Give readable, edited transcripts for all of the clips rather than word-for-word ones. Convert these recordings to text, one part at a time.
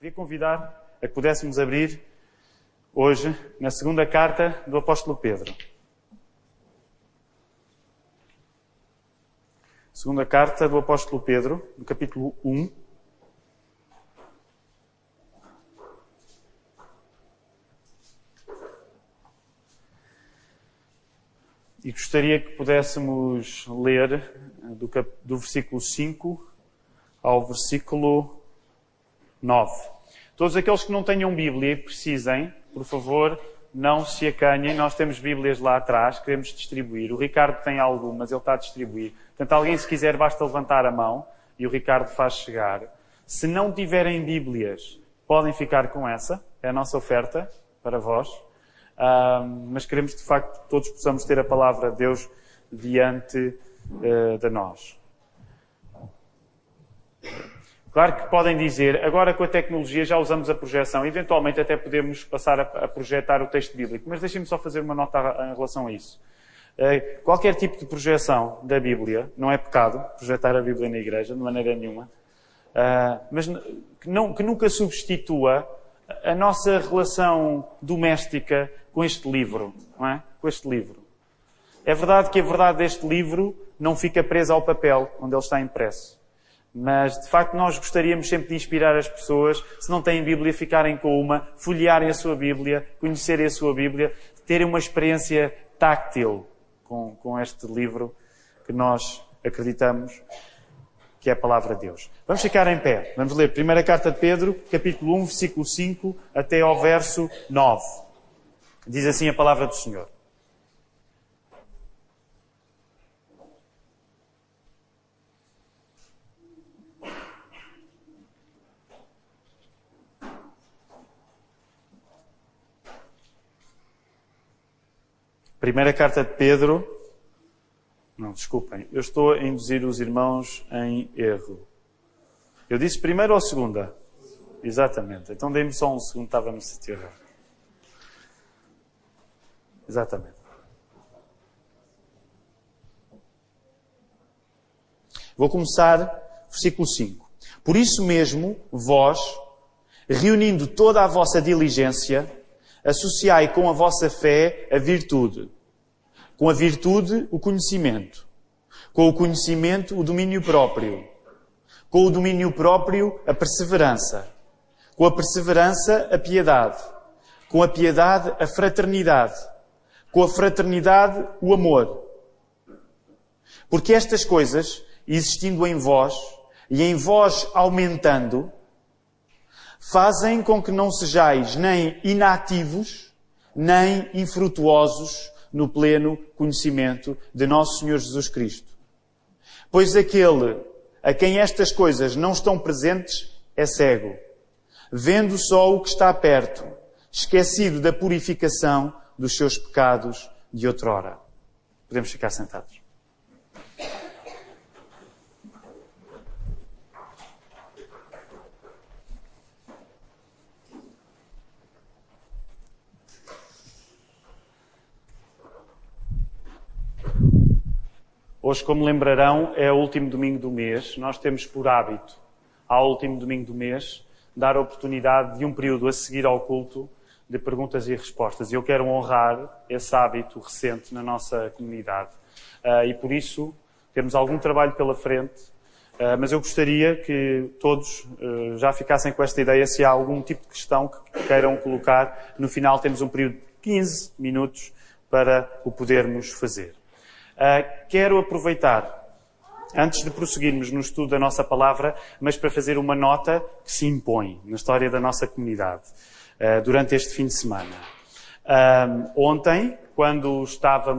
Queria convidar a que pudéssemos abrir hoje na segunda carta do apóstolo Pedro. Segunda carta do apóstolo Pedro, no capítulo 1. E gostaria que pudéssemos ler do versículo 5 ao versículo 9. Todos aqueles que não tenham Bíblia e precisem, por favor, não se acanhem. Nós temos Bíblias lá atrás, queremos distribuir. O Ricardo tem algumas, ele está a distribuir. Portanto, alguém, se quiser, basta levantar a mão e o Ricardo faz chegar. Se não tiverem Bíblias, podem ficar com essa. É a nossa oferta para vós. Mas queremos, de facto, que todos possamos ter a palavra de Deus diante de nós. Claro que podem dizer, agora com a tecnologia já usamos a projeção, eventualmente até podemos passar a projetar o texto bíblico, mas deixem-me só fazer uma nota em relação a isso. Qualquer tipo de projeção da Bíblia, não é pecado projetar a Bíblia na igreja, de maneira nenhuma, mas que nunca substitua a nossa relação doméstica com este livro, não é? Com este livro. É verdade que a verdade deste livro não fica presa ao papel onde ele está impresso. Mas, de facto, nós gostaríamos sempre de inspirar as pessoas, se não têm Bíblia, ficarem com uma, folhearem a sua Bíblia, conhecerem a sua Bíblia, terem uma experiência táctil com este livro que nós acreditamos que é a palavra de Deus. Vamos ficar em pé. Vamos ler a primeira carta de Pedro, capítulo 1, versículo 5, até ao verso 9. Diz assim a palavra do Senhor. Primeira carta de Pedro. Não, desculpem. Eu estou a induzir os irmãos em erro. Eu disse primeira ou segunda? Exatamente. Então dei-me só um segundo, estava no sítio errado. Exatamente. Vou começar, versículo 5. Por isso mesmo, vós, reunindo toda a vossa diligência, associai com a vossa fé a virtude. Com a virtude, o conhecimento. Com o conhecimento, o domínio próprio. Com o domínio próprio, a perseverança. Com a perseverança, a piedade. Com a piedade, a fraternidade. Com a fraternidade, o amor. Porque estas coisas, existindo em vós, e em vós aumentando, fazem com que não sejais nem inativos, nem infrutuosos no pleno conhecimento de nosso Senhor Jesus Cristo. Pois aquele a quem estas coisas não estão presentes é cego, vendo só o que está perto, esquecido da purificação dos seus pecados de outrora. Podemos ficar sentados. Hoje, como lembrarão, é o último domingo do mês. Nós temos por hábito, ao último domingo do mês, dar a oportunidade de um período a seguir ao culto de perguntas e respostas. E eu quero honrar esse hábito recente na nossa comunidade. E por isso, temos algum trabalho pela frente, mas eu gostaria que todos já ficassem com esta ideia. Se há algum tipo de questão que queiram colocar, no final temos um período de 15 minutos para o podermos fazer. Quero aproveitar, antes de prosseguirmos no estudo da nossa palavra, mas para fazer uma nota que se impõe na história da nossa comunidade, durante este fim de semana. Ontem, quando estava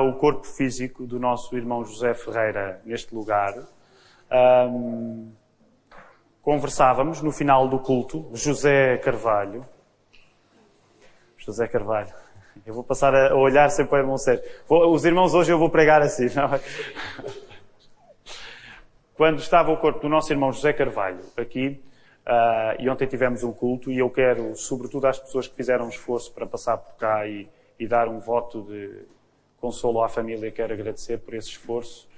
o corpo físico do nosso irmão José Ferreira neste lugar, conversávamos no final do culto, José Carvalho, eu vou passar a olhar sempre para o irmão Sérgio. Os irmãos hoje eu vou pregar assim, não é? Quando estava o corpo do nosso irmão José Carvalho aqui, e ontem tivemos um culto, e eu quero, sobretudo às pessoas que fizeram um esforço para passar por cá e dar um voto de consolo à família, quero agradecer por esse esforço.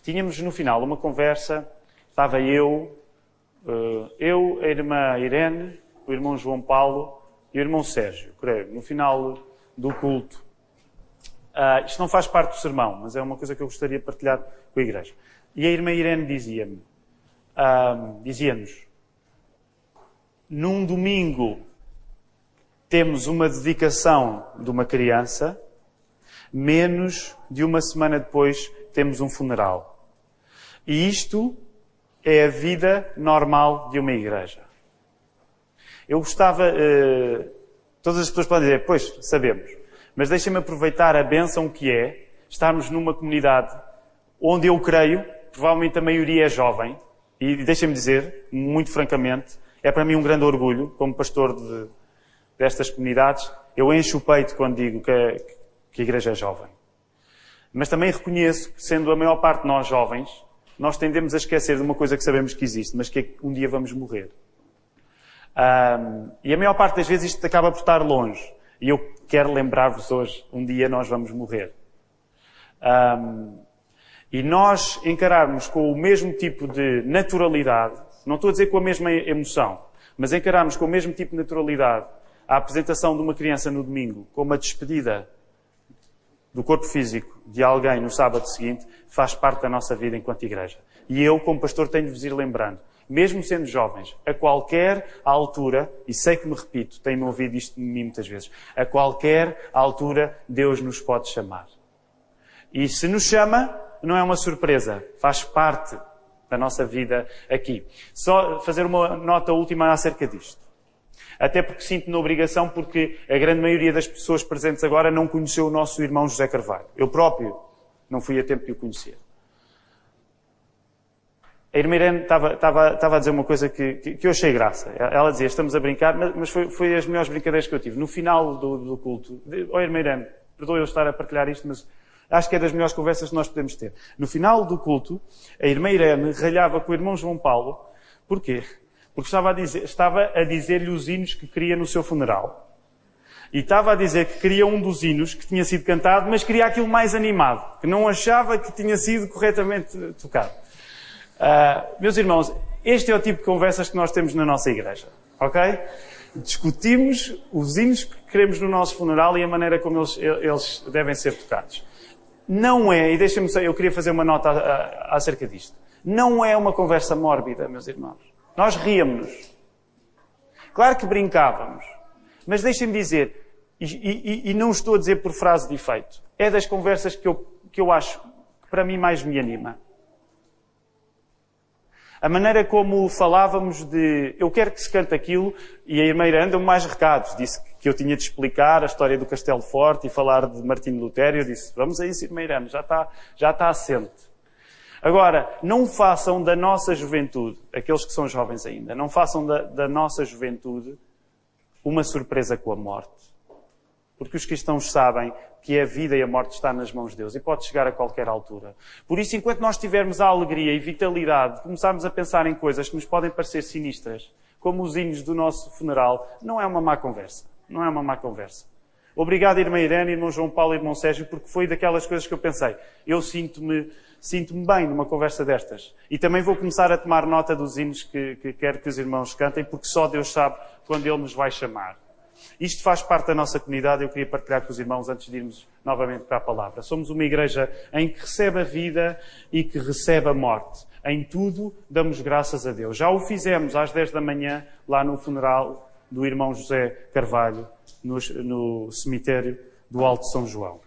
Tínhamos no final uma conversa estava eu, a irmã Irene, o irmão João Paulo e o irmão Sérgio, creio, no final do culto. Isto não faz parte do sermão, mas é uma coisa que eu gostaria de partilhar com a igreja. E a irmã Irene dizia-nos, num domingo temos uma dedicação de uma criança, menos de uma semana depois temos um funeral. E isto é a vida normal de uma igreja. Eu gostava... todas as pessoas podem dizer, pois, sabemos. Mas deixem-me aproveitar a bênção que é estarmos numa comunidade onde eu creio, provavelmente a maioria é jovem, e deixem-me dizer, muito francamente, é para mim um grande orgulho, como pastor destas comunidades, eu encho o peito quando digo que a igreja é jovem. Mas também reconheço que, sendo a maior parte de nós jovens, nós tendemos a esquecer de uma coisa que sabemos que existe, mas que um dia vamos morrer. E a maior parte das vezes isto acaba por estar longe. E eu quero lembrar-vos hoje, um dia nós vamos morrer. E nós encararmos com o mesmo tipo de naturalidade, não estou a dizer com a mesma emoção, mas encararmos com o mesmo tipo de naturalidade a apresentação de uma criança no domingo, como a despedida do corpo físico de alguém no sábado seguinte, faz parte da nossa vida enquanto igreja. E eu, como pastor, tenho de vos ir lembrando, mesmo sendo jovens, a qualquer altura, e sei que me repito, tenho-me ouvido isto de mim muitas vezes, a qualquer altura Deus nos pode chamar. E se nos chama, não é uma surpresa, faz parte da nossa vida aqui. Só fazer uma nota última acerca disto. Até porque sinto-me na obrigação, porque a grande maioria das pessoas presentes agora não conheceu o nosso irmão José Carvalho. Eu próprio não fui a tempo de o conhecer. A irmã Irene estava a dizer uma coisa que eu achei graça. Ela dizia, estamos a brincar, mas foi as melhores brincadeiras que eu tive. No final do culto, irmã Irene, perdoe eu estar a partilhar isto, mas acho que é das melhores conversas que nós podemos ter. No final do culto, a irmã Irene ralhava com o irmão João Paulo. Porquê? Porque estava a dizer-lhe os hinos que queria no seu funeral. E estava a dizer que queria um dos hinos que tinha sido cantado, mas queria aquilo mais animado, que não achava que tinha sido corretamente tocado. Meus irmãos, este é o tipo de conversas que nós temos na nossa igreja. Ok? Discutimos os hinos que queremos no nosso funeral e a maneira como eles devem ser tocados. Não é, e deixem-me só, eu queria fazer uma nota acerca disto. Não é uma conversa mórbida, meus irmãos. Nós ríamos-nos. Claro que brincávamos. Mas deixem-me dizer, e não estou a dizer por frase de efeito, é das conversas que eu acho que para mim mais me anima. A maneira como falávamos de eu quero que se cante aquilo, e a irmã Irene deu-me mais recados. Disse que eu tinha de explicar a história do Castelo Forte e falar de Martinho Lutero. Eu disse, vamos a isso, irmã Irene, já está assente. Agora, não façam da nossa juventude, aqueles que são jovens ainda, não façam da nossa juventude uma surpresa com a morte. Porque os cristãos sabem que a vida e a morte estão nas mãos de Deus e pode chegar a qualquer altura. Por isso, enquanto nós tivermos a alegria e vitalidade, começarmos a pensar em coisas que nos podem parecer sinistras, como os hinos do nosso funeral, não é uma má conversa. Não é uma má conversa. Obrigado, irmã Irene, irmão João Paulo e irmão Sérgio, porque foi daquelas coisas que eu pensei. Eu sinto-me bem numa conversa destas. E também vou começar a tomar nota dos hinos que quero que os irmãos cantem, porque só Deus sabe quando Ele nos vai chamar. Isto faz parte da nossa comunidade. Eu queria partilhar com os irmãos antes de irmos novamente para a palavra. Somos uma igreja em que recebe a vida e que recebe a morte. Em tudo damos graças a Deus. Já o fizemos às 10 da manhã, lá no funeral do irmão José Carvalho, no cemitério do Alto São João.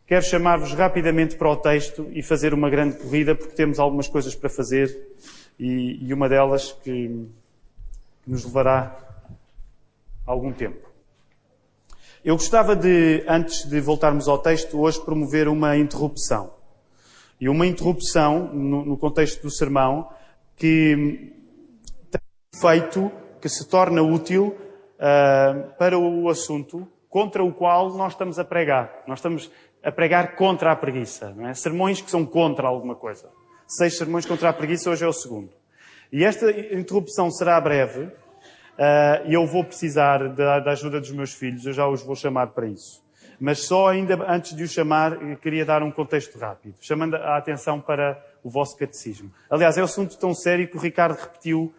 Quero chamar-vos rapidamente para o texto e fazer uma grande corrida, porque temos algumas coisas para fazer e uma delas que nos levará algum tempo. Eu gostava de, antes de voltarmos ao texto, hoje promover uma interrupção. E uma interrupção, no contexto do sermão, que tem um efeito que se torna útil para o assunto contra o qual nós estamos a pregar. Nós estamos a pregar contra a preguiça. Não é? Sermões que são contra alguma coisa. 6 sermões contra a preguiça, hoje é o segundo. E esta interrupção será breve. E eu vou precisar da ajuda dos meus filhos, eu já os vou chamar para isso. Mas só ainda antes de os chamar, queria dar um contexto rápido, chamando a atenção para o vosso catecismo. Aliás, é um assunto tão sério que o Ricardo repetiu.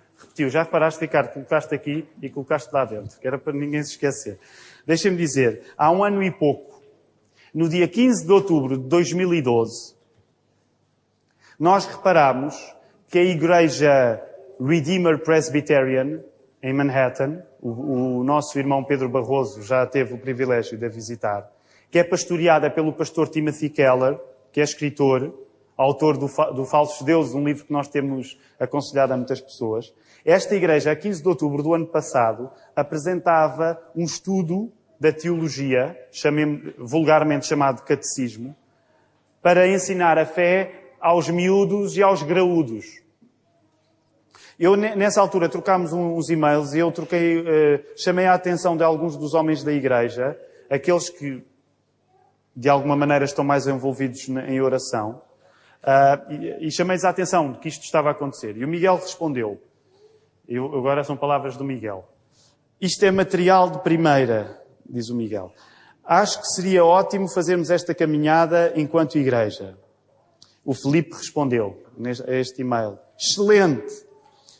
Já reparaste, Ricardo, colocaste aqui e colocaste lá dentro, que era para ninguém se esquecer. Deixem-me dizer, há 1 ano e pouco, no dia 15 de outubro de 2012, nós reparámos que a Igreja Redeemer Presbyterian, em Manhattan, o nosso irmão Pedro Barroso já teve o privilégio de a visitar, que é pastoreada pelo pastor Timothy Keller, que é escritor, autor do Falsos Deuses, um livro que nós temos aconselhado a muitas pessoas. Esta igreja, a 15 de outubro do ano passado, apresentava um estudo da teologia, vulgarmente chamado catecismo, para ensinar a fé aos miúdos e aos graúdos. Eu, nessa altura, trocámos uns e-mails e eu chamei a atenção de alguns dos homens da igreja, aqueles que, de alguma maneira, estão mais envolvidos em oração, e chamei-lhes a atenção de que isto estava a acontecer. E o Miguel respondeu, agora são palavras do Miguel, isto é material de primeira, diz o Miguel. Acho que seria ótimo fazermos esta caminhada enquanto igreja. O Filipe respondeu a este e-mail, excelente!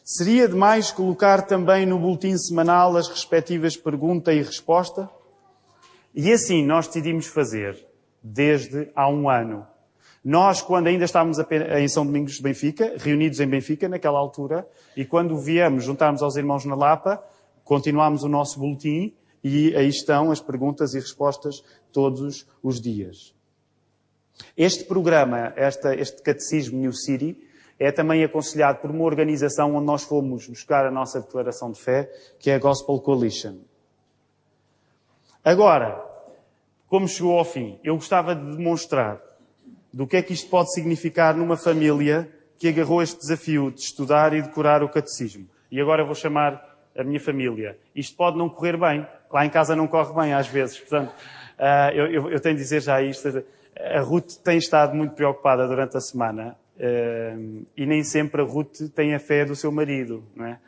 Seria demais colocar também no boletim semanal as respectivas pergunta e resposta? E assim nós decidimos fazer, desde há 1 ano. Nós, quando ainda estávamos em São Domingos de Benfica, reunidos em Benfica naquela altura, e quando viemos juntarmos aos irmãos na Lapa, continuámos o nosso boletim e aí estão as perguntas e respostas todos os dias. Este programa, este Catecismo New City, é também aconselhado por uma organização onde nós fomos buscar a nossa declaração de fé, que é a Gospel Coalition. Agora, como chegou ao fim, eu gostava de demonstrar do que é que isto pode significar numa família que agarrou este desafio de estudar e decorar o catecismo. E agora eu vou chamar a minha família. Isto pode não correr bem. Lá em casa não corre bem, às vezes. Portanto, eu tenho de dizer já isto. A Ruth tem estado muito preocupada durante a semana. E nem sempre a Ruth tem a fé do seu marido, não é?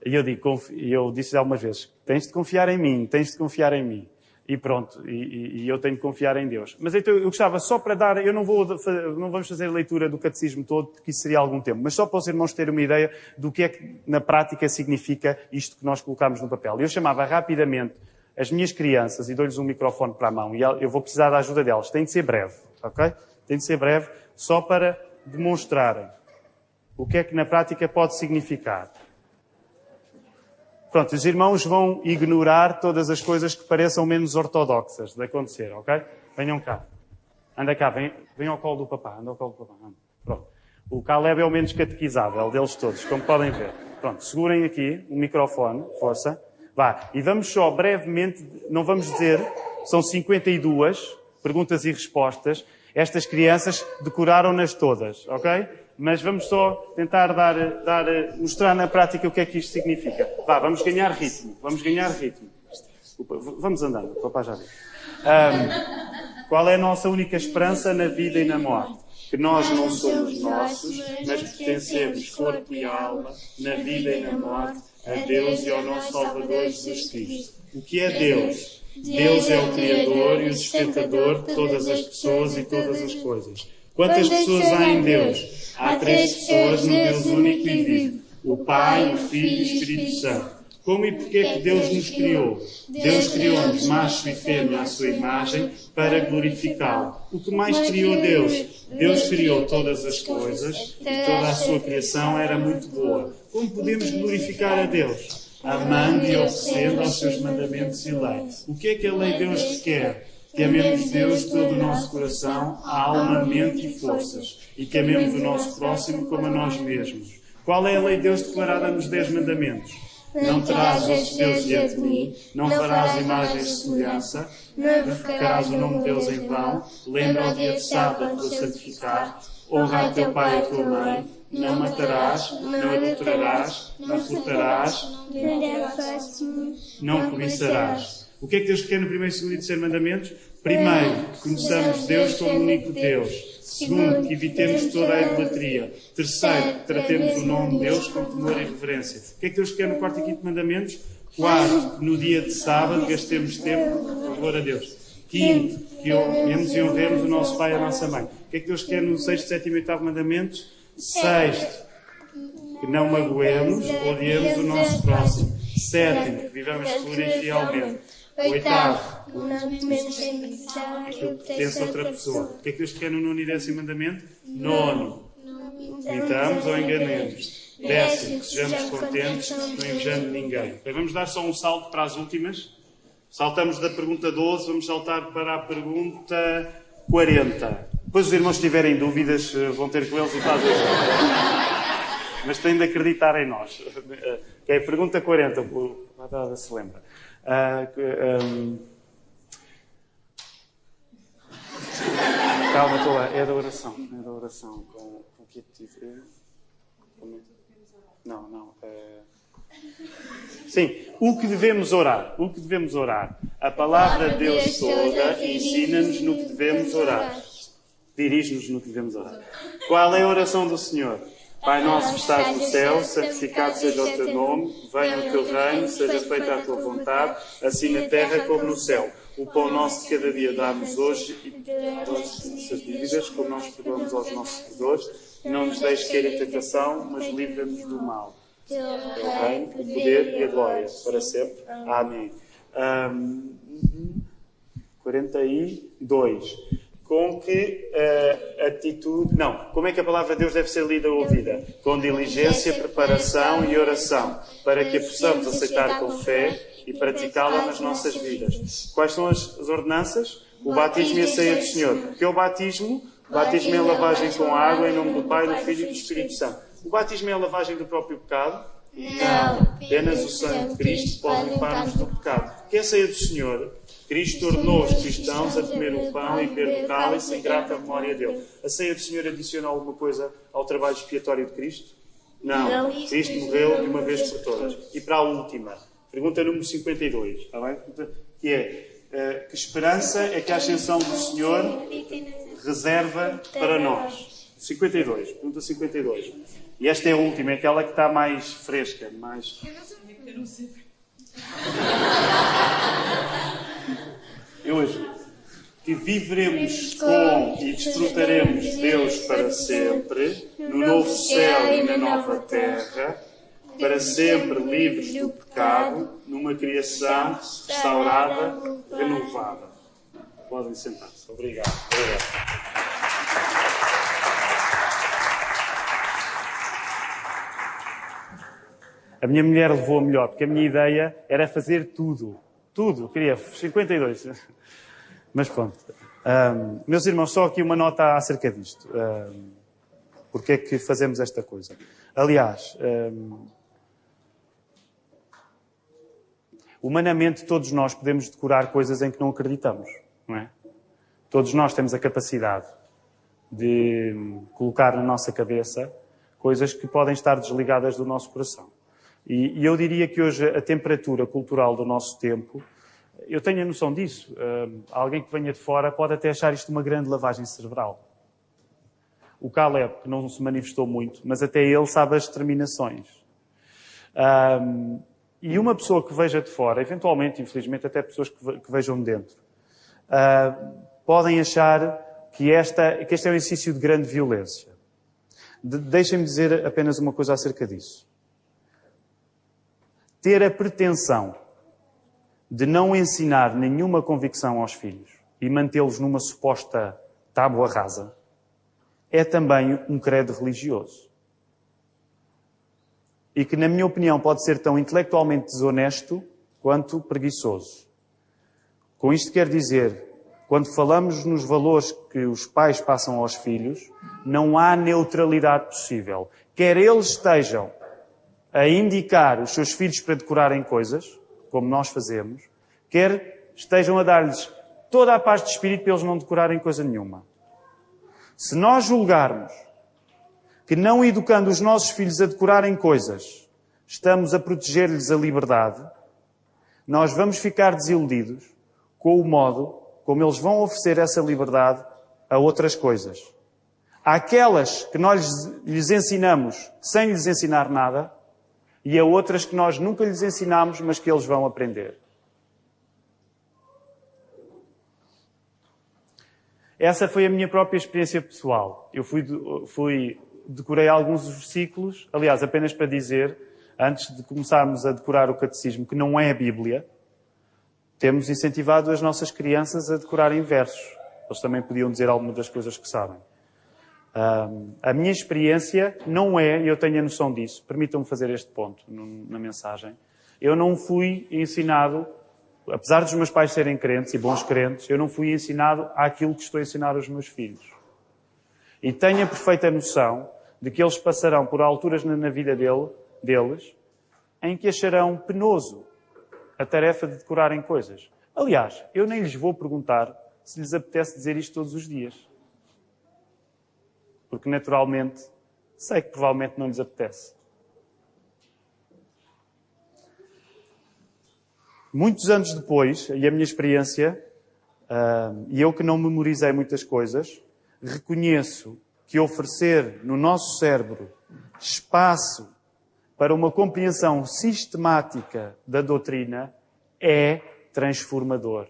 E eu disse algumas vezes, tens de confiar em mim, tens de confiar em mim. E pronto, e eu tenho de confiar em Deus. Mas então eu gostava só para dar, não vamos fazer a leitura do catecismo todo, porque isso seria algum tempo, mas só para os irmãos terem uma ideia do que é que na prática significa isto que nós colocamos no papel. Eu chamava rapidamente as minhas crianças e dou-lhes um microfone para a mão e eu vou precisar da ajuda delas. Tem de ser breve, ok? Tem de ser breve, só para demonstrarem o que é que na prática pode significar. Pronto, os irmãos vão ignorar todas as coisas que pareçam menos ortodoxas de acontecer, ok? Venham cá. Anda cá, vem ao colo do papá. Anda ao colo do papá. Anda. Pronto. O Caleb é o menos catequizável deles todos, como podem ver. Pronto, segurem aqui o microfone, força. Vá. E vamos só brevemente, não vamos dizer, são 52 perguntas e respostas. Estas crianças decoraram-nas todas, ok? Mas vamos só tentar mostrar na prática o que é que isto significa. Vá, vamos ganhar ritmo. Vamos andando, o papai já viu. Qual é a nossa única esperança na vida e na morte? Que nós não somos nossos, mas pertencemos, corpo e alma, na vida e na morte, a Deus e ao nosso Salvador Jesus Cristo. O que é Deus? Deus é o Criador e o sustentador de todas as pessoas e todas as coisas. Quantas pessoas há em Deus? Há 3 pessoas no Deus único e vivo. O Pai, o Filho e o Espírito Santo. Como e porquê que Deus nos criou? Deus criou-nos macho e fêmea à sua imagem para glorificá-lo. O que mais criou Deus? Deus criou todas as coisas e toda a sua criação era muito boa. Como podemos glorificar a Deus? Amando e obedecendo aos seus mandamentos e leis. O que é que a lei de Deus requer? Que amemos Deus de todo o nosso coração, alma, mente e forças. E que amemos o nosso próximo como a nós mesmos. Qual é a lei de Deus declarada nos 10 mandamentos? Não terás outros deuses diante de mim, não farás imagens de semelhança, não invocarás o nome de Deus em vão, lembra o dia de sábado para o santificar, honra a teu pai e a tua mãe, não matarás, não adulterarás, não furtarás, não cobiçarás. O que é que Deus requer no primeiro, segundo e terceiro mandamentos? Primeiro, conheçamos Deus como o único Deus. Segundo, que evitemos toda a idolatria. Terceiro, que tratemos o nome de Deus com temor e reverência. O que é que Deus quer no quarto e quinto mandamentos? Quarto, no dia de sábado gastemos tempo por favor a Deus. Quinto, que amemos e honremos o nosso pai e a nossa mãe. O que é que Deus quer no sexto, sétimo e oitavo mandamentos? Sexto, que não magoemos, odiemos o nosso próximo. Sétimo, que vivamos seguro e fielmente. Oitavo, não comemos ambição aquilo que pertence a outra pessoa. O que é que Deus quer no nono e décimo mandamento? Nono, imitamos ou enganemos. Décimo, que sejamos contentes, não invejando ninguém. Bem, vamos dar só um salto para as últimas. Saltamos da pergunta 12, vamos saltar para a pergunta 40. Depois os irmãos, se tiverem dúvidas, vão ter com eles e fazem. Mas têm de acreditar em nós. Que é a pergunta 40, o Padre se lembra. Calma, estou lá. É da oração. É da oração. Com que tive. Não. Sim, o que devemos orar? O que devemos orar? A palavra de Deus toda ensina-nos no que devemos orar. Dirige-nos no que devemos orar. Qual é a oração do Senhor? Pai nosso que estás no céu, santificado seja o teu nome, venha o teu reino, seja feita a tua vontade, assim na terra como no céu. O pão nosso de cada dia dá-nos hoje e perdoa as nossas dívidas, como nós perdoamos aos nossos devedores. Não nos deixes cair em tentação, mas livra-nos do mal. É o reino, o poder e a glória, para sempre. Amém. 42. Com que atitude... Não. Como é que a palavra de Deus deve ser lida ou ouvida? Com diligência, preparação e oração, para que a possamos aceitar com fé e praticá-la nas nossas vidas. Quais são as ordenanças? O batismo e a ceia do Senhor. O que é o batismo? O batismo é a lavagem com água em nome do Pai, do Filho e do Espírito Santo. O batismo é a lavagem do próprio pecado? Não. Apenas o sangue de Cristo pode limpar-nos do pecado. O que é a ceia do Senhor? Cristo ordenou os cristãos a comer o pão e beber do cálice em grata memória dele. A ceia do Senhor adiciona alguma coisa ao trabalho expiatório de Cristo? Não. Cristo morreu de uma vez por todas. E para a última, pergunta número 52, está bem? Que é, que esperança é que a ascensão do Senhor reserva para nós? 52, pergunta 52. E esta é a última, é aquela que está mais fresca, mais... Eu hoje que viveremos com e desfrutaremos de Deus para sempre, no novo céu e na nova terra, para sempre livres do pecado, numa criação restaurada, renovada. Podem sentar-se. Obrigado. A minha mulher levou a melhor, porque a minha ideia era fazer tudo. Tudo. Queria 52. Mas pronto. Meus irmãos, só aqui uma nota acerca disto. Porque é que fazemos esta coisa? Aliás, humanamente todos nós podemos decorar coisas em que não acreditamos, não é? Todos nós temos a capacidade de colocar na nossa cabeça coisas que podem estar desligadas do nosso coração. E eu diria que hoje a temperatura cultural do nosso tempo, eu tenho a noção disso. Alguém que venha de fora pode até achar isto uma grande lavagem cerebral. O Caleb, que não se manifestou muito, mas até ele sabe as determinações. E uma pessoa que veja de fora, eventualmente, infelizmente, até pessoas que vejam de dentro, podem achar que este é um exercício de grande violência. Deixem-me dizer apenas uma coisa acerca disso. Ter a pretensão de não ensinar nenhuma convicção aos filhos e mantê-los numa suposta tábua rasa é também um credo religioso. E que, na minha opinião, pode ser tão intelectualmente desonesto quanto preguiçoso. Com isto quero dizer, quando falamos nos valores que os pais passam aos filhos, não há neutralidade possível. Quer eles estejam a indicar os seus filhos para decorarem coisas, como nós fazemos, quer estejam a dar-lhes toda a paz de espírito para eles não decorarem coisa nenhuma. Se nós julgarmos que não educando os nossos filhos a decorarem coisas, estamos a proteger-lhes a liberdade, nós vamos ficar desiludidos com o modo como eles vão oferecer essa liberdade a outras coisas. Há aquelas que nós lhes ensinamos sem lhes ensinar nada, e há outras que nós nunca lhes ensinamos, mas que eles vão aprender. Essa foi a minha própria experiência pessoal. Eu decorei alguns versículos, aliás, apenas para dizer, antes de começarmos a decorar o catecismo, que não é a Bíblia, temos incentivado as nossas crianças a decorarem versos. Eles também podiam dizer alguma das coisas que sabem. A minha experiência não é, e eu tenho a noção disso, permitam-me fazer este ponto na mensagem, eu não fui ensinado, apesar dos meus pais serem crentes e bons crentes, eu não fui ensinado àquilo que estou a ensinar aos meus filhos. E tenho a perfeita noção de que eles passarão por alturas na vida deles em que acharão penoso a tarefa de decorarem coisas. Aliás, eu nem lhes vou perguntar se lhes apetece dizer isto todos os dias. Porque, naturalmente, sei que provavelmente não lhes apetece. Muitos anos depois, e a minha experiência, e eu que não memorizei muitas coisas, reconheço que oferecer no nosso cérebro espaço para uma compreensão sistemática da doutrina é transformador.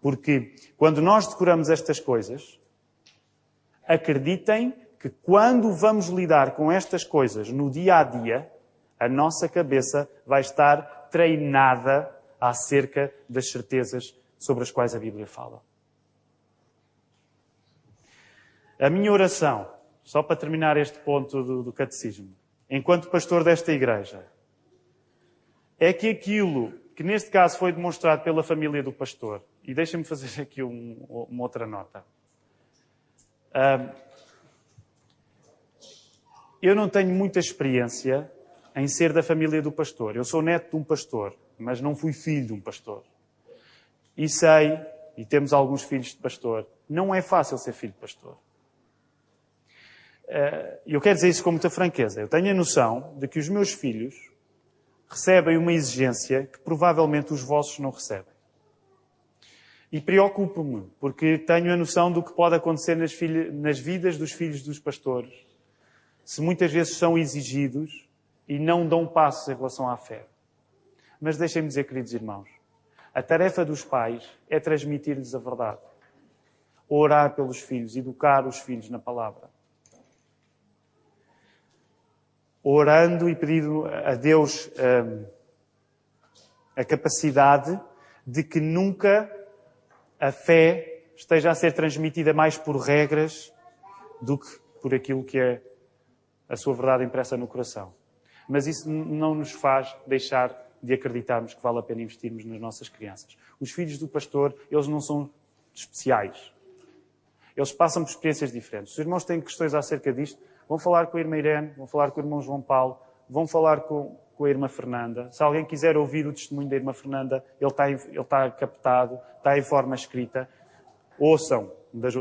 Porque quando nós decoramos estas coisas, acreditem que quando vamos lidar com estas coisas no dia a dia, a nossa cabeça vai estar treinada acerca das certezas sobre as quais a Bíblia fala. A minha oração, só para terminar este ponto do catecismo, enquanto pastor desta igreja, é que aquilo que neste caso foi demonstrado pela família do pastor, e deixem-me fazer aqui uma outra nota. Eu não tenho muita experiência em ser da família do pastor. Eu sou neto de um pastor, mas não fui filho de um pastor. E sei, e temos alguns filhos de pastor, não é fácil ser filho de pastor. Eu quero dizer isso com muita franqueza. Eu tenho a noção de que os meus filhos recebem uma exigência que provavelmente os vossos não recebem. E preocupo-me, porque tenho a noção do que pode acontecer nas vidas dos filhos dos pastores, se muitas vezes são exigidos e não dão passos em relação à fé. Mas deixem-me dizer, queridos irmãos, a tarefa dos pais é transmitir-lhes a verdade. Orar pelos filhos, educar os filhos na palavra. Orando e pedindo a Deus a capacidade de que nunca a fé esteja a ser transmitida mais por regras do que por aquilo que é a sua verdade impressa no coração. Mas isso não nos faz deixar de acreditarmos que vale a pena investirmos nas nossas crianças. Os filhos do pastor, eles não são especiais. Eles passam por experiências diferentes. Os irmãos têm questões acerca disto, vão falar com a irmã Irene, vão falar com o irmão João Paulo, vão falar com a irmã Fernanda. Se alguém quiser ouvir o testemunho da irmã Fernanda, ele está captado, está em forma escrita. Ouçam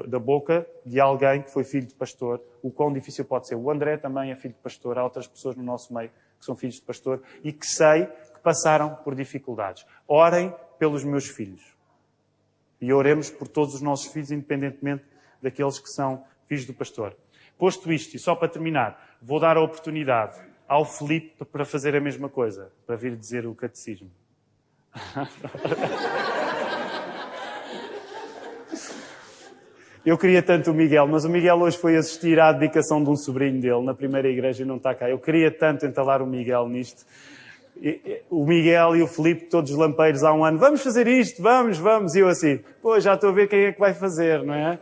da boca de alguém que foi filho de pastor o quão difícil pode ser. O André também é filho de pastor. Há outras pessoas no nosso meio que são filhos de pastor e que sei que passaram por dificuldades. Orem pelos meus filhos. E oremos por todos os nossos filhos, independentemente daqueles que são filhos do pastor. Posto isto, e só para terminar, vou dar a oportunidade ao Filipe para fazer a mesma coisa, para vir dizer o catecismo. Eu queria tanto o Miguel, mas o Miguel hoje foi assistir à dedicação de um sobrinho dele na primeira igreja e não está cá. Eu queria tanto entalar o Miguel nisto. O Miguel e o Filipe, todos lampeiros há um ano, vamos fazer isto, vamos. E eu assim, já estou a ver quem é que vai fazer, não é?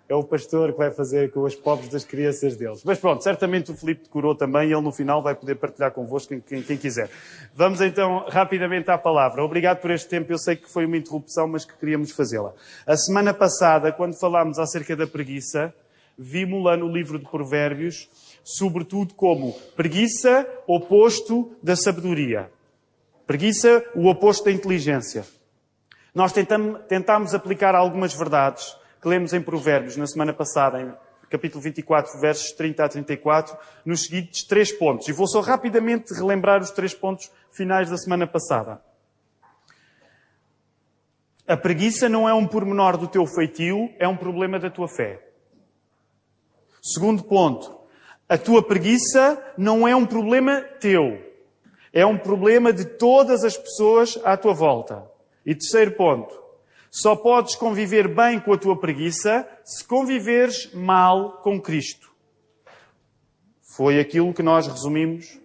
É o pastor que vai fazer com os pobres das crianças deles. Mas pronto, certamente o Filipe decorou também e ele no final vai poder partilhar convosco quem quiser. Vamos então rapidamente à palavra. Obrigado por este tempo. Eu sei que foi uma interrupção, mas que queríamos fazê-la. A semana passada, quando falámos acerca da preguiça, vimos-la no livro de Provérbios, sobretudo como preguiça, oposto da sabedoria. Preguiça, o oposto da inteligência. Nós tentámos aplicar algumas verdades que lemos em Provérbios na semana passada, em capítulo 24, versos 30 a 34, nos seguintes 3 pontos. E vou só rapidamente relembrar os 3 pontos finais da semana passada. A preguiça não é um pormenor do teu feitio, é um problema da tua fé. Segundo ponto, a tua preguiça não é um problema teu. É um problema de todas as pessoas à tua volta. E terceiro ponto, Só podes conviver bem com a tua preguiça se conviveres mal com Cristo. Foi aquilo que nós resumimos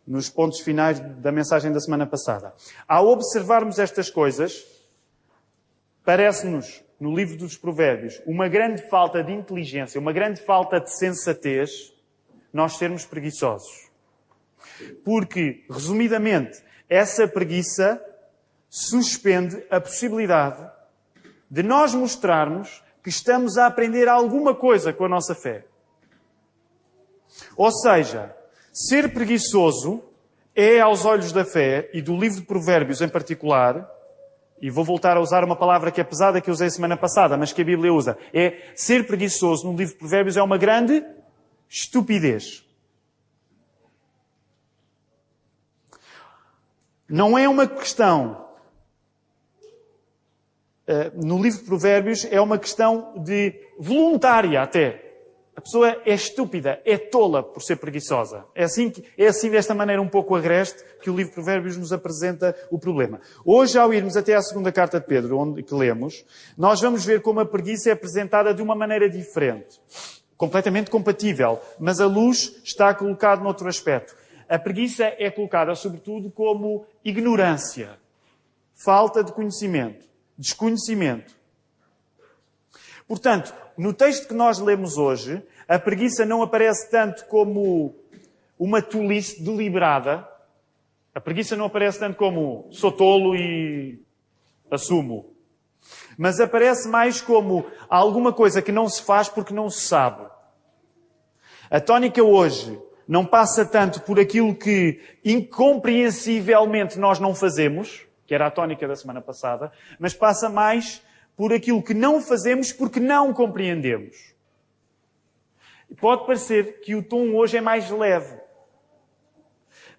nos pontos finais da mensagem da semana passada. Ao observarmos estas coisas, parece-nos, no livro dos Provérbios, uma grande falta de inteligência, uma grande falta de sensatez, nós sermos preguiçosos. Porque, resumidamente, essa preguiça suspende a possibilidade de nós mostrarmos que estamos a aprender alguma coisa com a nossa fé. Ou seja, ser preguiçoso é, aos olhos da fé, e do livro de Provérbios em particular, e vou voltar a usar uma palavra que é pesada que eu usei semana passada, mas que a Bíblia usa, é ser preguiçoso no livro de Provérbios é uma grande estupidez. Não é uma questão, no livro de Provérbios, é uma questão de voluntária até. A pessoa é estúpida, é tola por ser preguiçosa. É assim, desta maneira um pouco agreste, que o livro de Provérbios nos apresenta o problema. Hoje, ao irmos até à segunda carta de Pedro, que lemos, nós vamos ver como a preguiça é apresentada de uma maneira diferente. Completamente compatível, mas a luz está colocada noutro aspecto. A preguiça é colocada, sobretudo, como ignorância, falta de conhecimento, desconhecimento. Portanto, no texto que nós lemos hoje, a preguiça não aparece tanto como uma tolice deliberada. A preguiça não aparece tanto como sou tolo e assumo. Mas aparece mais como alguma coisa que não se faz porque não se sabe. A tónica hoje não passa tanto por aquilo que incompreensivelmente nós não fazemos, que era a tónica da semana passada, mas passa mais por aquilo que não fazemos porque não compreendemos. Pode parecer que o tom hoje é mais leve.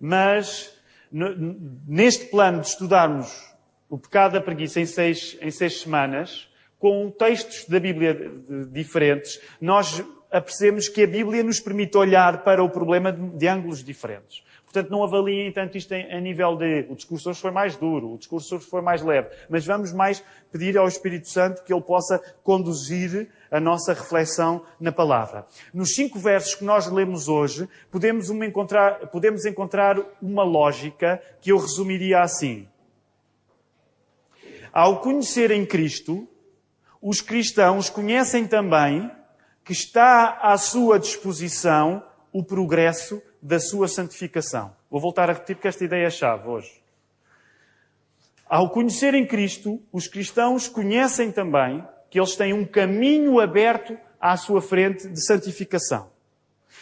Mas, neste plano de estudarmos o pecado da preguiça em seis semanas, com textos da Bíblia diferentes, nós apercebemos que a Bíblia nos permite olhar para o problema de ângulos diferentes. Portanto, não avaliem tanto isto a nível de o discurso hoje foi mais duro, o discurso hoje foi mais leve, mas vamos mais pedir ao Espírito Santo que Ele possa conduzir a nossa reflexão na palavra. Nos 5 versos que nós lemos hoje, podemos encontrar uma lógica que eu resumiria assim. Ao conhecerem Cristo, os cristãos conhecem também que está à sua disposição o progresso da sua santificação. Vou voltar a repetir porque esta ideia é chave hoje. Ao conhecerem Cristo, os cristãos conhecem também que eles têm um caminho aberto à sua frente de santificação.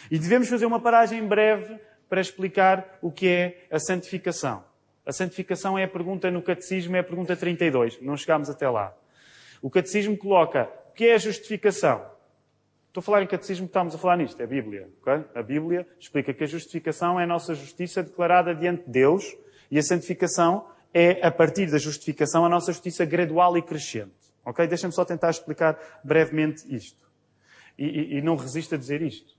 E devemos fazer uma paragem breve para explicar o que é a santificação. A santificação é a pergunta no Catecismo, é a pergunta 32. Não chegámos até lá. O Catecismo coloca o que é a justificação. Estou a falar em catecismo, estamos a falar nisto. É a Bíblia. Okay? A Bíblia explica que a justificação é a nossa justiça declarada diante de Deus e a santificação é, a partir da justificação, a nossa justiça gradual e crescente. Okay? Deixa-me só tentar explicar brevemente isto. E não resisto a dizer isto.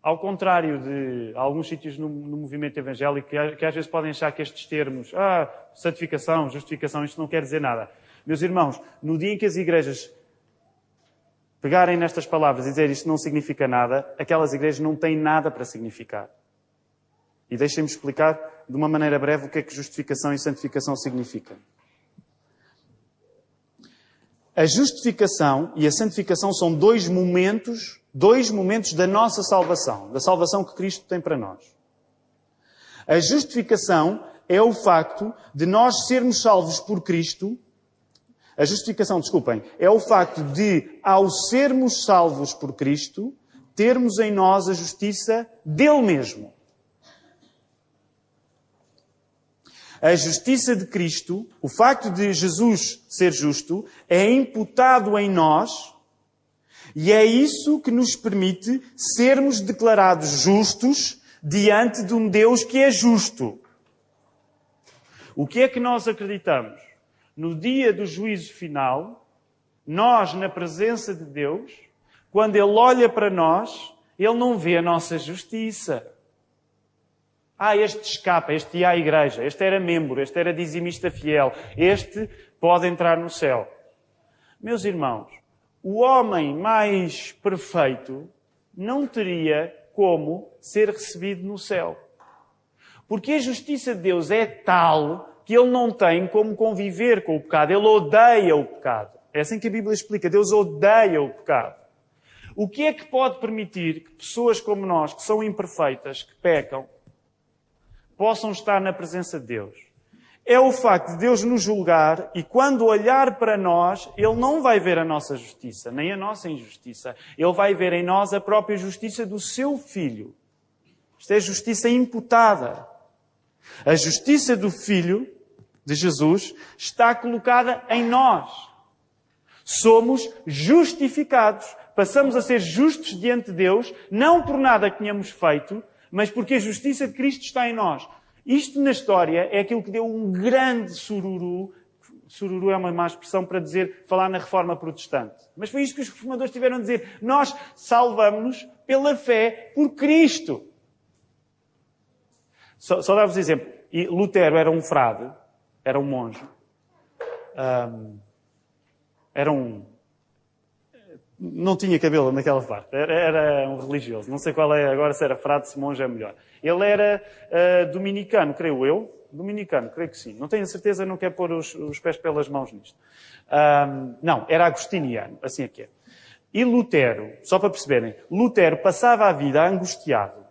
Ao contrário de alguns sítios no movimento evangélico que às vezes podem achar que estes termos, santificação, justificação, isto não quer dizer nada. Meus irmãos, no dia em que as igrejas pegarem nestas palavras e dizer isto não significa nada, aquelas igrejas não têm nada para significar. E deixem-me explicar de uma maneira breve o que é que justificação e santificação significam. A justificação e a santificação são dois momentos da nossa salvação, da salvação que Cristo tem para nós. A justificação é o facto de nós sermos salvos por Cristo. A justificação, é o facto de, ao sermos salvos por Cristo, termos em nós a justiça dele mesmo. A justiça de Cristo, o facto de Jesus ser justo, é imputado em nós e é isso que nos permite sermos declarados justos diante de um Deus que é justo. O que é que nós acreditamos? No dia do juízo final, nós, na presença de Deus, quando Ele olha para nós, Ele não vê a nossa justiça. Este escapa, este ia à igreja, este era membro, este era dizimista fiel, este pode entrar no céu. Meus irmãos, o homem mais perfeito não teria como ser recebido no céu. Porque a justiça de Deus é tal que Ele não tem como conviver com o pecado. Ele odeia o pecado. É assim que a Bíblia explica. Deus odeia o pecado. O que é que pode permitir que pessoas como nós, que são imperfeitas, que pecam, possam estar na presença de Deus? É o facto de Deus nos julgar e quando olhar para nós, Ele não vai ver a nossa justiça, nem a nossa injustiça. Ele vai ver em nós a própria justiça do Seu Filho. Isto é justiça imputada. A justiça do Filho de Jesus está colocada em nós. Somos justificados. Passamos a ser justos diante de Deus, não por nada que tenhamos feito, mas porque a justiça de Cristo está em nós. Isto na história é aquilo que deu um grande sururu. Sururu é uma má expressão para falar na Reforma Protestante. Mas foi isto que os reformadores tiveram a dizer. Nós salvamos-nos pela fé por Cristo. Só dar-vos exemplo. E Lutero era um frade, era um monge. Não tinha cabelo naquela parte. Era um religioso. Não sei qual é agora, se era frade, se monge é melhor. Ele era dominicano, creio eu. Dominicano, creio que sim. Não tenho certeza, não quero pôr os pés pelas mãos nisto. Não, era agostiniano, assim é que é. E Lutero, só para perceberem, Lutero passava a vida angustiado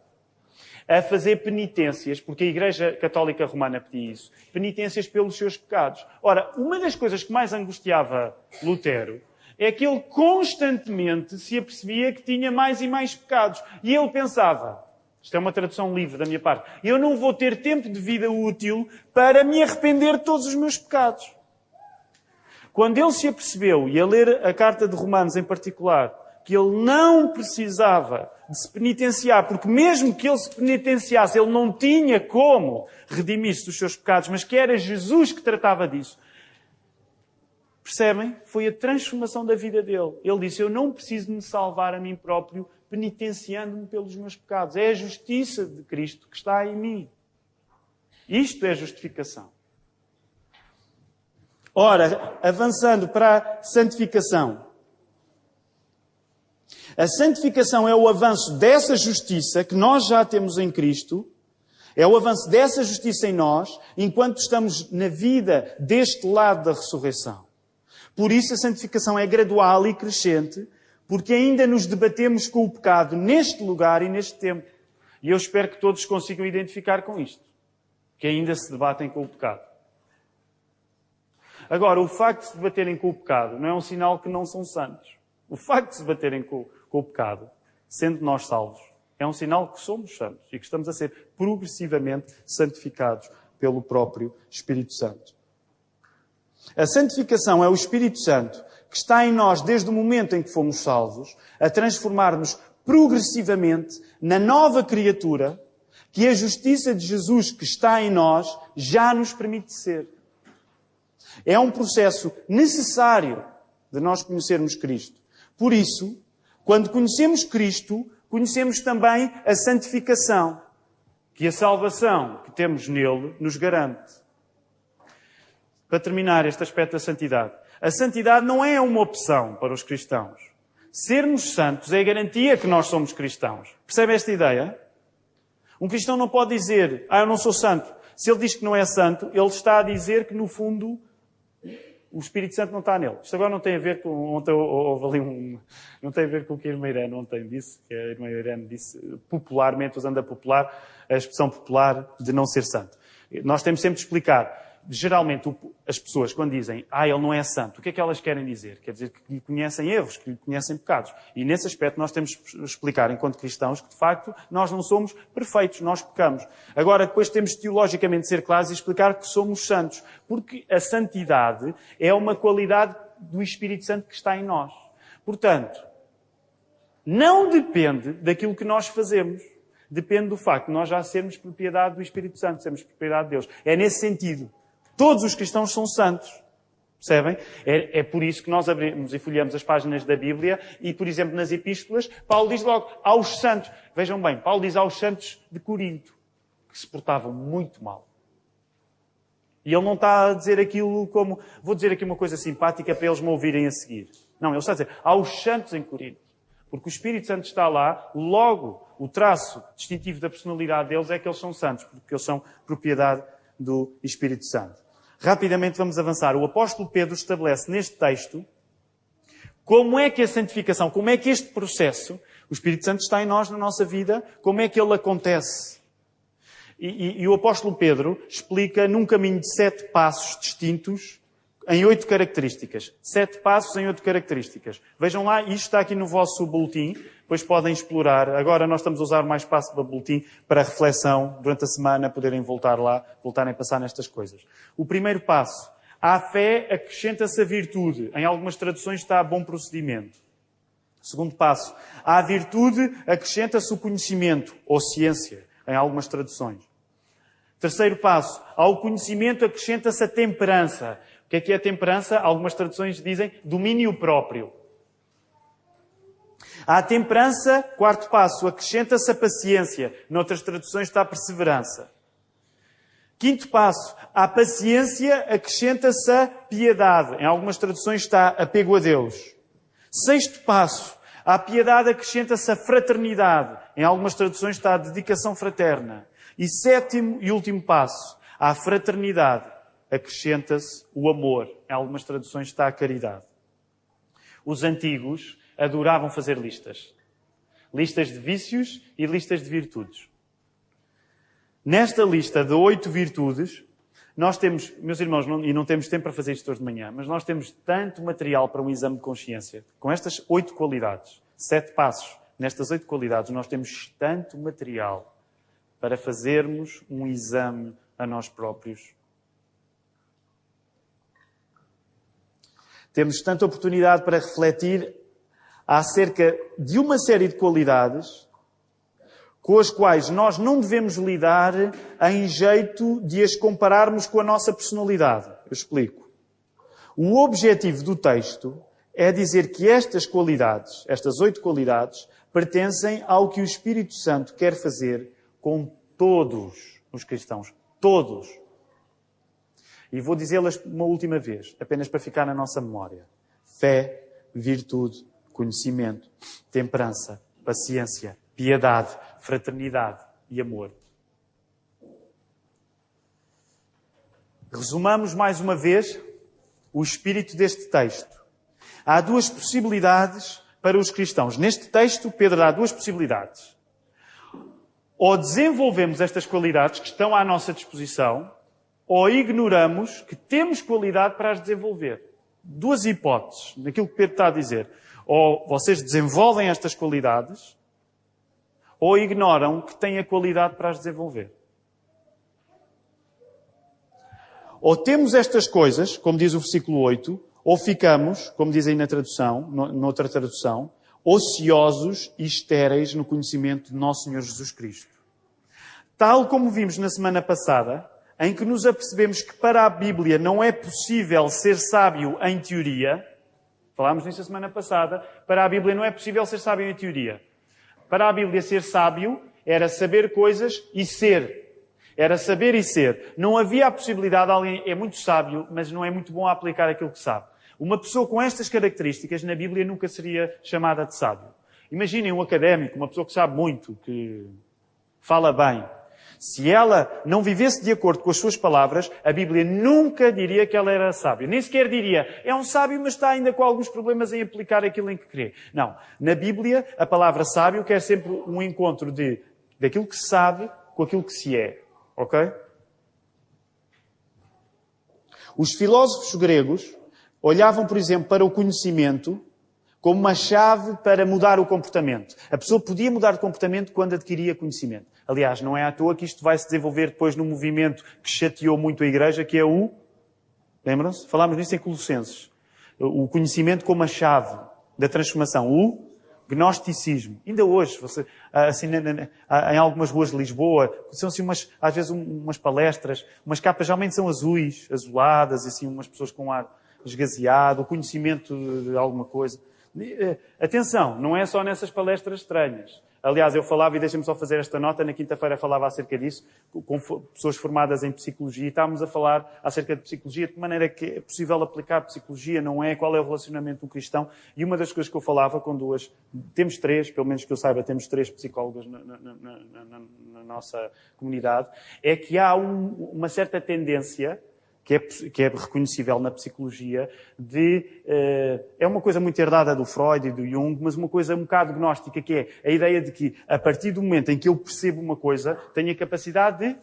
a fazer penitências, porque a Igreja Católica Romana pedia isso, penitências pelos seus pecados. Ora, uma das coisas que mais angustiava Lutero é que ele constantemente se apercebia que tinha mais e mais pecados. E ele pensava, isto é uma tradução livre da minha parte, eu não vou ter tempo de vida útil para me arrepender de todos os meus pecados. Quando ele se apercebeu, e a ler a carta de Romanos em particular, que ele não precisava de se penitenciar, porque mesmo que ele se penitenciasse, ele não tinha como redimir-se dos seus pecados, mas que era Jesus que tratava disso. Percebem? Foi a transformação da vida dele. Ele disse, eu não preciso de me salvar a mim próprio penitenciando-me pelos meus pecados. É a justiça de Cristo que está em mim. Isto é justificação. Ora, avançando para a santificação. A santificação é o avanço dessa justiça que nós já temos em Cristo. É o avanço dessa justiça em nós, enquanto estamos na vida deste lado da ressurreição. Por isso a santificação é gradual e crescente, porque ainda nos debatemos com o pecado neste lugar e neste tempo. E eu espero que todos consigam identificar com isto. Que ainda se debatem com o pecado. Agora, o facto de se debaterem com o pecado não é um sinal que não são santos. O facto de se debaterem com o pecado, sendo nós salvos, é um sinal que somos santos e que estamos a ser progressivamente santificados pelo próprio Espírito Santo. A santificação é o Espírito Santo que está em nós desde o momento em que fomos salvos, a transformar-nos progressivamente na nova criatura que a justiça de Jesus que está em nós já nos permite ser. É um processo necessário de nós conhecermos Cristo. Por isso, quando conhecemos Cristo, conhecemos também a santificação, que a salvação que temos nele nos garante. Para terminar este aspecto da santidade. A santidade não é uma opção para os cristãos. Sermos santos é a garantia que nós somos cristãos. Percebe esta ideia? Um cristão não pode dizer, eu não sou santo. Se ele diz que não é santo, ele está a dizer que, no fundo, o Espírito Santo não está nele. Isto agora não tem a ver com... Ontem houve ali não tem a ver com o que a irmã Irene ontem disse, que a irmã Irene disse popularmente, usando a expressão popular de não ser santo. Nós temos sempre de explicar. Geralmente, as pessoas, quando dizem, ele não é santo, o que é que elas querem dizer? Quer dizer que lhe conhecem erros, que lhe conhecem pecados. E nesse aspecto nós temos de explicar, enquanto cristãos, que de facto nós não somos perfeitos, nós pecamos. Agora, depois temos teologicamente de ser claros e explicar que somos santos. Porque a santidade é uma qualidade do Espírito Santo que está em nós. Portanto, não depende daquilo que nós fazemos. Depende do facto de nós já sermos propriedade do Espírito Santo, sermos propriedade de Deus. É nesse sentido. Todos os cristãos são santos. Percebem? É por isso que nós abrimos e folheamos as páginas da Bíblia e, por exemplo, nas epístolas, Paulo diz logo aos santos. Vejam bem, Paulo diz aos santos de Corinto, que se portavam muito mal. E ele não está a dizer aquilo como, vou dizer aqui uma coisa simpática para eles me ouvirem a seguir. Não, ele está a dizer, há os santos em Corinto. Porque o Espírito Santo está lá, logo o traço distintivo da personalidade deles é que eles são santos, porque eles são propriedade do Espírito Santo. Rapidamente vamos avançar. O apóstolo Pedro estabelece neste texto como é que a santificação, como é que este processo, o Espírito Santo está em nós, na nossa vida, como é que ele acontece. E o apóstolo Pedro explica num caminho de 7 passos distintos em 8 características. 7 passos em 8 características. Vejam lá, isto está aqui no vosso boletim, depois podem explorar. Agora nós estamos a usar mais espaço do boletim para reflexão, durante a semana poderem voltar lá, voltarem a passar nestas coisas. O primeiro passo. À fé acrescenta-se a virtude. Em algumas traduções está bom procedimento. Segundo passo. À virtude acrescenta-se o conhecimento, ou ciência, em algumas traduções. Terceiro passo. Ao conhecimento acrescenta-se a temperança. O que é a temperança? Algumas traduções dizem domínio próprio. À temperança, quarto passo, acrescenta-se a paciência. Noutras traduções está a perseverança. Quinto passo, à paciência acrescenta-se a piedade. Em algumas traduções está apego a Deus. Sexto passo, à piedade acrescenta-se a fraternidade. Em algumas traduções está a dedicação fraterna. E sétimo e último passo, à fraternidade acrescenta-se o amor. Em algumas traduções está a caridade. Os antigos adoravam fazer listas. Listas de vícios e listas de virtudes. Nesta lista de 8 virtudes, nós temos, meus irmãos, e não temos tempo para fazer isto hoje de manhã, mas nós temos tanto material para um exame de consciência. Com estas 8 qualidades, 7 passos, nestas 8 qualidades, nós temos tanto material para fazermos um exame a nós próprios. Temos tanta oportunidade para refletir acerca de uma série de qualidades com as quais nós não devemos lidar em jeito de as compararmos com a nossa personalidade. Eu explico. O objetivo do texto é dizer que estas qualidades, estas 8 qualidades, pertencem ao que o Espírito Santo quer fazer com todos os cristãos. Todos. E vou dizê-las uma última vez, apenas para ficar na nossa memória. Fé, virtude, conhecimento, temperança, paciência, piedade, fraternidade e amor. Resumamos mais uma vez o espírito deste texto. Há 2 possibilidades para os cristãos. Neste texto, Pedro dá 2 possibilidades. Ou desenvolvemos estas qualidades que estão à nossa disposição, ou ignoramos que temos qualidade para as desenvolver. 2 hipóteses naquilo que Pedro está a dizer. Ou vocês desenvolvem estas qualidades, ou ignoram que têm a qualidade para as desenvolver. Ou temos estas coisas, como diz o versículo 8, ou ficamos, como dizem na tradução, noutra tradução, ociosos e estéreis no conhecimento de nosso Senhor Jesus Cristo. Tal como vimos na semana passada, em que nos apercebemos que para a Bíblia não é possível ser sábio em teoria. Falámos nisso a semana passada. Para a Bíblia não é possível ser sábio em teoria. Para a Bíblia ser sábio era saber coisas e ser. Era saber e ser. Não havia a possibilidade de alguém é muito sábio, mas não é muito bom a aplicar aquilo que sabe. Uma pessoa com estas características na Bíblia nunca seria chamada de sábio. Imaginem um académico, uma pessoa que sabe muito, que fala bem. Se ela não vivesse de acordo com as suas palavras, a Bíblia nunca diria que ela era sábia. Nem sequer diria, é um sábio, mas está ainda com alguns problemas em aplicar aquilo em que crê. Não. Na Bíblia, a palavra sábio quer sempre um encontro daquilo que se sabe com aquilo que se é. Ok? Os filósofos gregos olhavam, por exemplo, para o conhecimento como uma chave para mudar o comportamento. A pessoa podia mudar de comportamento quando adquiria conhecimento. Aliás, não é à toa que isto vai se desenvolver depois num movimento que chateou muito a Igreja, que é o... Lembram-se? Falámos nisso em Colossenses. O conhecimento como a chave da transformação. O gnosticismo. Ainda hoje, assim, em algumas ruas de Lisboa, são assim às vezes umas palestras, umas capas geralmente são azuis, azuladas, assim, umas pessoas com um ar esgazeado, o conhecimento de alguma coisa. Atenção, não é só nessas palestras estranhas. Aliás, eu falava, e deixem-me só fazer esta nota, na quinta-feira falava acerca disso, com pessoas formadas em psicologia, e estávamos a falar acerca de psicologia, de maneira que é possível aplicar psicologia, não é? Qual é o relacionamento do cristão? E uma das coisas que eu falava com temos 3, pelo menos que eu saiba, temos 3 psicólogas na nossa comunidade, é que há uma certa tendência que é reconhecível na psicologia, é uma coisa muito herdada do Freud e do Jung, mas uma coisa um bocado gnóstica, que é a ideia de que, a partir do momento em que eu percebo uma coisa, tenho a capacidade de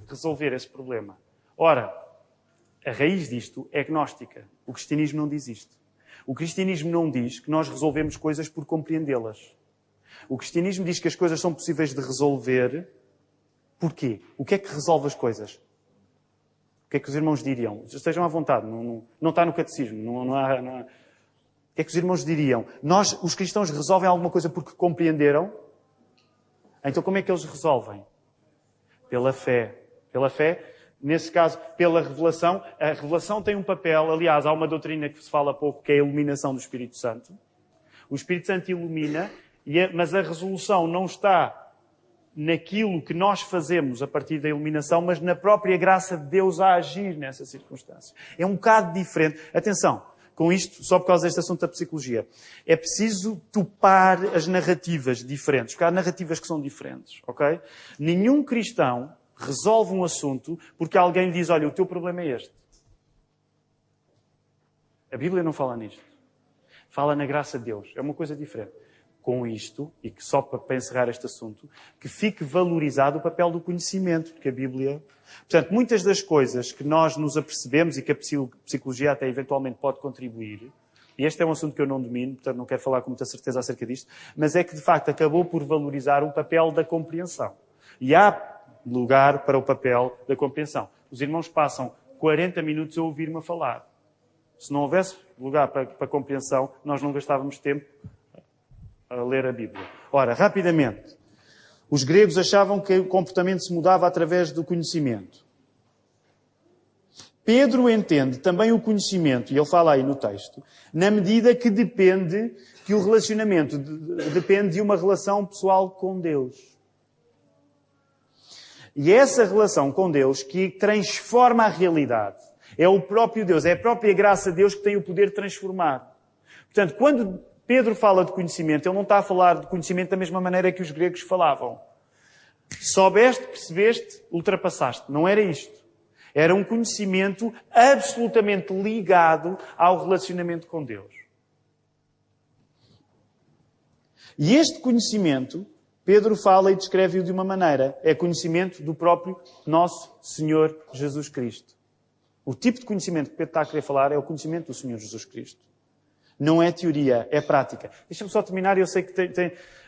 resolver esse problema. Ora, a raiz disto é gnóstica. O cristianismo não diz isto. O cristianismo não diz que nós resolvemos coisas por compreendê-las. O cristianismo diz que as coisas são possíveis de resolver. Porquê? O que é que resolve as coisas? O que é que os irmãos diriam? Estejam à vontade, não está no catecismo. Não há. O que é que os irmãos diriam? Nós, os cristãos, resolvem alguma coisa porque compreenderam? Então como é que eles resolvem? Pela fé. Pela fé, nesse caso, pela revelação. A revelação tem um papel, aliás, há uma doutrina que se fala pouco, que é a iluminação do Espírito Santo. O Espírito Santo ilumina, mas a resolução não está naquilo que nós fazemos a partir da iluminação, mas na própria graça de Deus a agir nessa circunstância. É um bocado diferente. Atenção, com isto, só por causa deste assunto da psicologia, é preciso topar as narrativas diferentes, porque há narrativas que são diferentes, ok? Nenhum cristão resolve um assunto porque alguém lhe diz, olha, o teu problema é este. A Bíblia não fala nisto. Fala na graça de Deus. É uma coisa diferente. Com isto, e que só para encerrar este assunto, que fique valorizado o papel do conhecimento, porque a Bíblia... Portanto, muitas das coisas que nós nos apercebemos e que a psicologia até eventualmente pode contribuir, e este é um assunto que eu não domino, portanto não quero falar com muita certeza acerca disto, mas é que de facto acabou por valorizar o papel da compreensão. E há lugar para o papel da compreensão. Os irmãos passam 40 minutos a ouvir-me a falar. Se não houvesse lugar para a compreensão, nós não gastávamos tempo a ler a Bíblia. Ora, rapidamente. Os gregos achavam que o comportamento se mudava através do conhecimento. Pedro entende também o conhecimento, e ele fala aí no texto, na medida que que o relacionamento depende de uma relação pessoal com Deus. E é essa relação com Deus que transforma a realidade. É o próprio Deus, é a própria graça de Deus que tem o poder de transformar. Portanto, quando Pedro fala de conhecimento, ele não está a falar de conhecimento da mesma maneira que os gregos falavam. Soubeste, percebeste, ultrapassaste. Não era isto. Era um conhecimento absolutamente ligado ao relacionamento com Deus. E este conhecimento, Pedro fala e descreve-o de uma maneira. É conhecimento do próprio nosso Senhor Jesus Cristo. O tipo de conhecimento que Pedro está a querer falar é o conhecimento do Senhor Jesus Cristo. Não é teoria, é prática. Deixa-me só terminar, eu sei que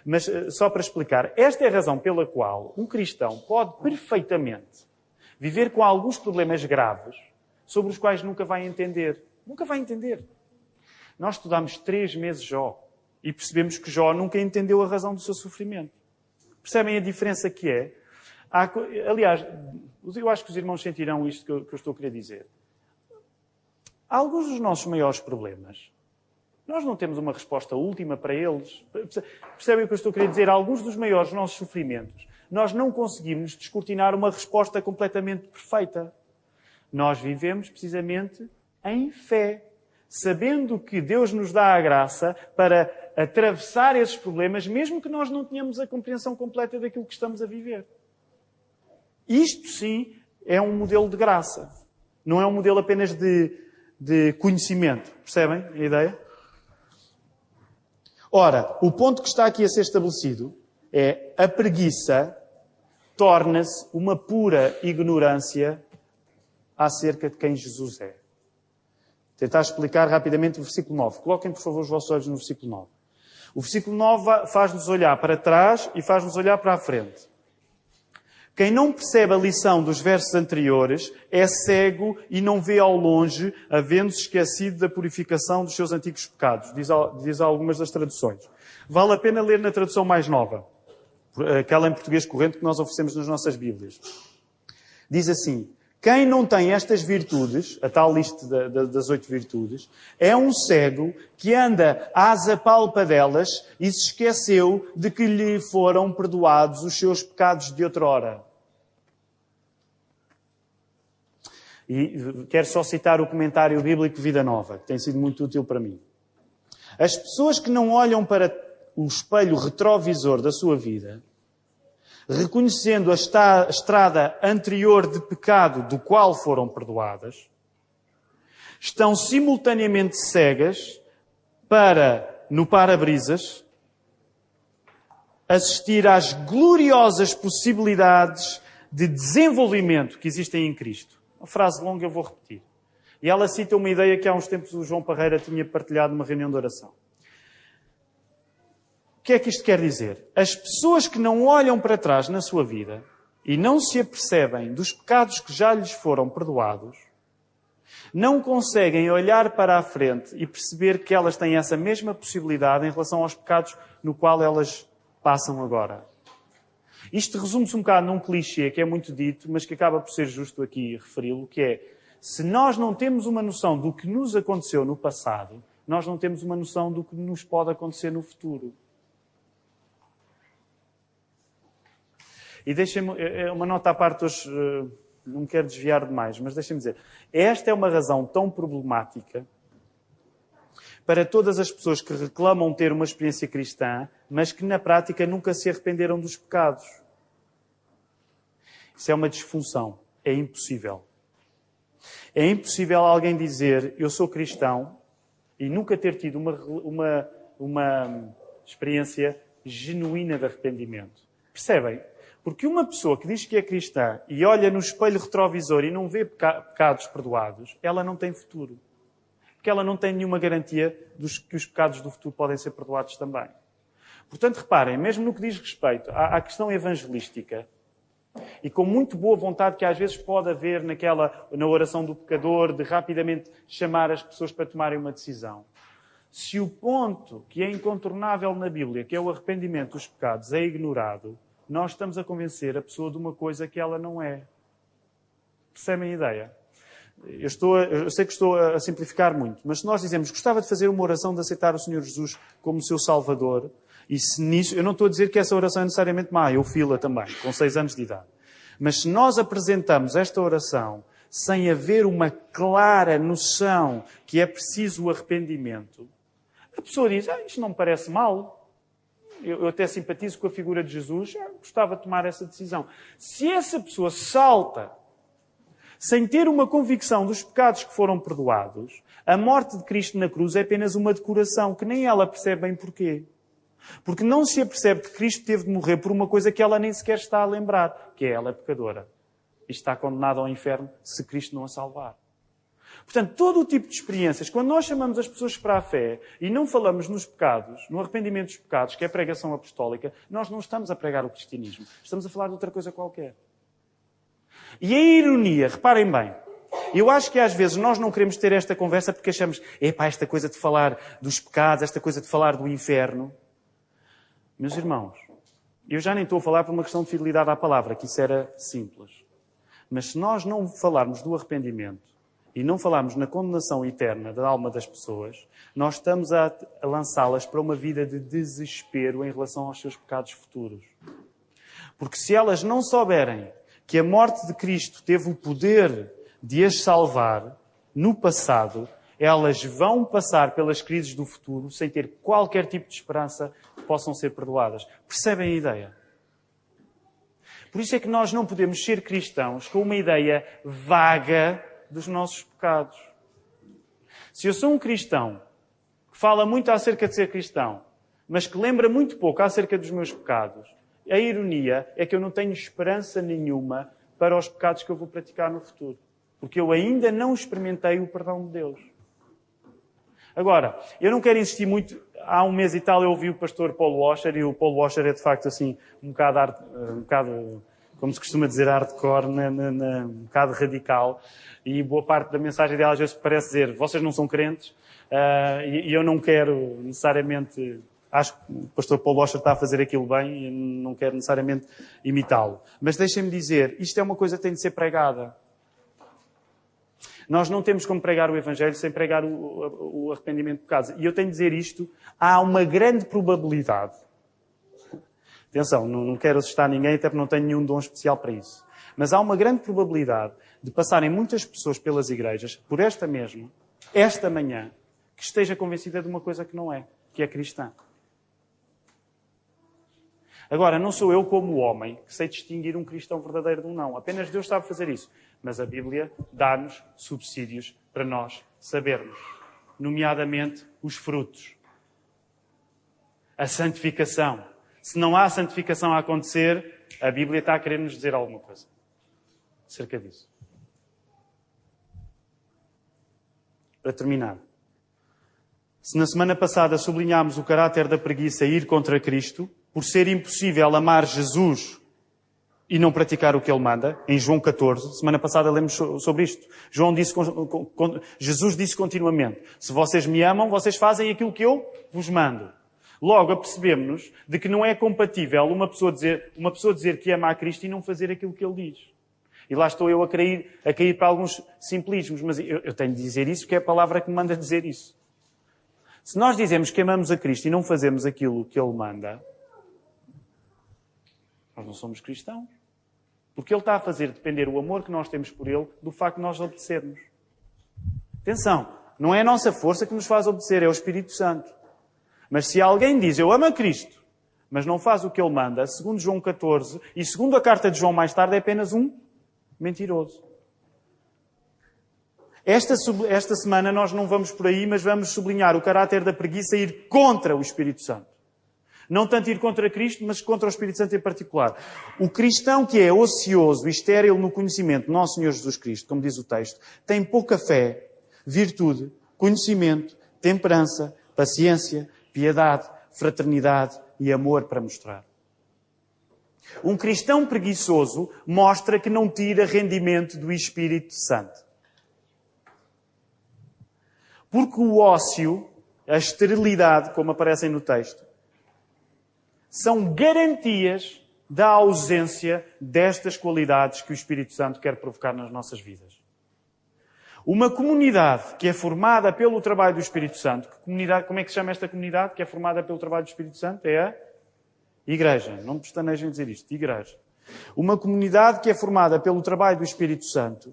mas só para explicar. Esta é a razão pela qual um cristão pode perfeitamente viver com alguns problemas graves sobre os quais nunca vai entender. Nunca vai entender. Nós estudámos 3 meses Jó e percebemos que Jó nunca entendeu a razão do seu sofrimento. Percebem a diferença que é? Aliás, eu acho que os irmãos sentirão isto que eu estou a querer dizer. Alguns dos nossos maiores problemas, nós não temos uma resposta última para eles. Percebem o que eu estou a querer dizer? Alguns dos maiores nossos sofrimentos, nós não conseguimos descortinar uma resposta completamente perfeita. Nós vivemos precisamente em fé, sabendo que Deus nos dá a graça para atravessar esses problemas, mesmo que nós não tenhamos a compreensão completa daquilo que estamos a viver. Isto, sim, é um modelo de graça. Não é um modelo apenas de conhecimento. Percebem a ideia? Ora, o ponto que está aqui a ser estabelecido é a preguiça torna-se uma pura ignorância acerca de quem Jesus é. Tentar explicar rapidamente o versículo 9. Coloquem, por favor, os vossos olhos no versículo 9. O versículo 9 faz-nos olhar para trás e faz-nos olhar para a frente. Quem não percebe a lição dos versos anteriores é cego e não vê ao longe, havendo-se esquecido da purificação dos seus antigos pecados. Diz algumas das traduções. Vale a pena ler na tradução mais nova, aquela em português corrente que nós oferecemos nas nossas Bíblias. Diz assim: Quem não tem estas virtudes, a tal lista das 8 virtudes, é um cego que anda às apalpadelas e se esqueceu de que lhe foram perdoados os seus pecados de outrora. E quero só citar o comentário bíblico Vida Nova, que tem sido muito útil para mim. As pessoas que não olham para o espelho retrovisor da sua vida, reconhecendo a estrada anterior de pecado do qual foram perdoadas, estão simultaneamente cegas para, no para-brisas, assistir às gloriosas possibilidades de desenvolvimento que existem em Cristo. Uma frase longa eu vou repetir. E ela cita uma ideia que há uns tempos o João Parreira tinha partilhado numa reunião de oração. O que é que isto quer dizer? As pessoas que não olham para trás na sua vida e não se apercebem dos pecados que já lhes foram perdoados, não conseguem olhar para a frente e perceber que elas têm essa mesma possibilidade em relação aos pecados no qual elas passam agora. Isto resume-se um bocado num clichê que é muito dito, mas que acaba por ser justo aqui referi-lo, que é, se nós não temos uma noção do que nos aconteceu no passado, nós não temos uma noção do que nos pode acontecer no futuro. E deixem-me, uma nota à parte hoje, não me quero desviar demais, mas deixem-me dizer, esta é uma razão tão problemática para todas as pessoas que reclamam ter uma experiência cristã, mas que na prática nunca se arrependeram dos pecados. Isso é uma disfunção. É impossível. É impossível alguém dizer, eu sou cristão, e nunca ter tido uma experiência genuína de arrependimento. Percebem? Porque uma pessoa que diz que é cristã e olha no espelho retrovisor e não vê pecados perdoados, ela não tem futuro. Porque ela não tem nenhuma garantia que os pecados do futuro podem ser perdoados também. Portanto, reparem, mesmo no que diz respeito à questão evangelística, e com muito boa vontade que às vezes pode haver na oração do pecador, de rapidamente chamar as pessoas para tomarem uma decisão. Se o ponto que é incontornável na Bíblia, que é o arrependimento dos pecados, é ignorado, nós estamos a convencer a pessoa de uma coisa que ela não é. Percebem a ideia? Eu sei que estou a simplificar muito, mas se nós dizemos que gostava de fazer uma oração de aceitar o Senhor Jesus como seu Salvador, e se nisso, eu não estou a dizer que essa oração é necessariamente má, eu fila também, com 6 anos de idade. Mas se nós apresentamos esta oração sem haver uma clara noção que é preciso o arrependimento, a pessoa diz, isto não me parece mal. Eu até simpatizo com a figura de Jesus, gostava de tomar essa decisão. Se essa pessoa salta sem ter uma convicção dos pecados que foram perdoados, a morte de Cristo na cruz é apenas uma decoração, que nem ela percebe bem porquê. Porque não se apercebe que Cristo teve de morrer por uma coisa que ela nem sequer está a lembrar, que é ela pecadora. E está condenada ao inferno se Cristo não a salvar. Portanto, todo o tipo de experiências, quando nós chamamos as pessoas para a fé e não falamos nos pecados, no arrependimento dos pecados, que é a pregação apostólica, nós não estamos a pregar o cristianismo. Estamos a falar de outra coisa qualquer. E a ironia, reparem bem, eu acho que às vezes nós não queremos ter esta conversa porque achamos, esta coisa de falar dos pecados, esta coisa de falar do inferno. Meus irmãos, eu já nem estou a falar por uma questão de fidelidade à palavra, que isso era simples. Mas se nós não falarmos do arrependimento e não falarmos na condenação eterna da alma das pessoas, nós estamos a lançá-las para uma vida de desespero em relação aos seus pecados futuros. Porque se elas não souberem que a morte de Cristo teve o poder de as salvar no passado, elas vão passar pelas crises do futuro sem ter qualquer tipo de esperança que possam ser perdoadas. Percebem a ideia? Por isso é que nós não podemos ser cristãos com uma ideia vaga dos nossos pecados. Se eu sou um cristão que fala muito acerca de ser cristão, mas que lembra muito pouco acerca dos meus pecados, a ironia é que eu não tenho esperança nenhuma para os pecados que eu vou praticar no futuro. Porque eu ainda não experimentei o perdão de Deus. Agora, eu não quero insistir muito. Há um mês e tal eu ouvi o pastor Paul Washer, e o Paul Washer é de facto assim, um bocado como se costuma dizer, hardcore, um bocado radical. E boa parte da mensagem dela às vezes parece dizer, vocês não são crentes, e eu não quero necessariamente... Acho que o pastor Paul Washer está a fazer aquilo bem e não quero necessariamente imitá-lo. Mas deixem-me dizer, isto é uma coisa que tem de ser pregada. Nós não temos como pregar o Evangelho sem pregar o arrependimento de pecados. E eu tenho de dizer isto, há uma grande probabilidade. Atenção, não quero assustar ninguém, até porque não tenho nenhum dom especial para isso. Mas há uma grande probabilidade de passarem muitas pessoas pelas igrejas, por esta manhã, que esteja convencida de uma coisa que não é, que é cristã. Agora, não sou eu como homem que sei distinguir um cristão verdadeiro de um não. Apenas Deus sabe fazer isso. Mas a Bíblia dá-nos subsídios para nós sabermos. Nomeadamente, os frutos. A santificação. Se não há santificação a acontecer, a Bíblia está a querer nos dizer alguma coisa acerca disso. Para terminar. Se na semana passada sublinhámos o caráter da preguiça e ir contra Cristo, por ser impossível amar Jesus e não praticar o que Ele manda, em João 14, semana passada lemos sobre isto. Jesus disse continuamente, se vocês me amam, vocês fazem aquilo que eu vos mando. Logo, apercebemos-nos de que não é compatível uma pessoa dizer que ama a Cristo e não fazer aquilo que Ele diz. E lá estou eu a cair para alguns simplismos, mas eu tenho de dizer isso porque é a palavra que me manda dizer isso. Se nós dizemos que amamos a Cristo e não fazemos aquilo que Ele manda, nós não somos cristãos. Porque Ele está a fazer depender o amor que nós temos por Ele do facto de nós obedecermos. Atenção, não é a nossa força que nos faz obedecer, é o Espírito Santo. Mas se alguém diz, eu amo a Cristo, mas não faz o que Ele manda, segundo João 14, e segundo a carta de João mais tarde, é apenas um mentiroso. Esta semana nós não vamos por aí, mas vamos sublinhar o caráter da preguiça e ir contra o Espírito Santo. Não tanto ir contra Cristo, mas contra o Espírito Santo em particular. O cristão que é ocioso e estéril no conhecimento de Nosso Senhor Jesus Cristo, como diz o texto, tem pouca fé, virtude, conhecimento, temperança, paciência, piedade, fraternidade e amor para mostrar. Um cristão preguiçoso mostra que não tira rendimento do Espírito Santo. Porque o ócio, a esterilidade, como aparecem no texto, são garantias da ausência destas qualidades que o Espírito Santo quer provocar nas nossas vidas. Uma comunidade que é formada pelo trabalho do Espírito Santo, como é que se chama esta comunidade que é formada pelo trabalho do Espírito Santo? É a Igreja. Não me pestanejem dizer isto. Igreja. Uma comunidade que é formada pelo trabalho do Espírito Santo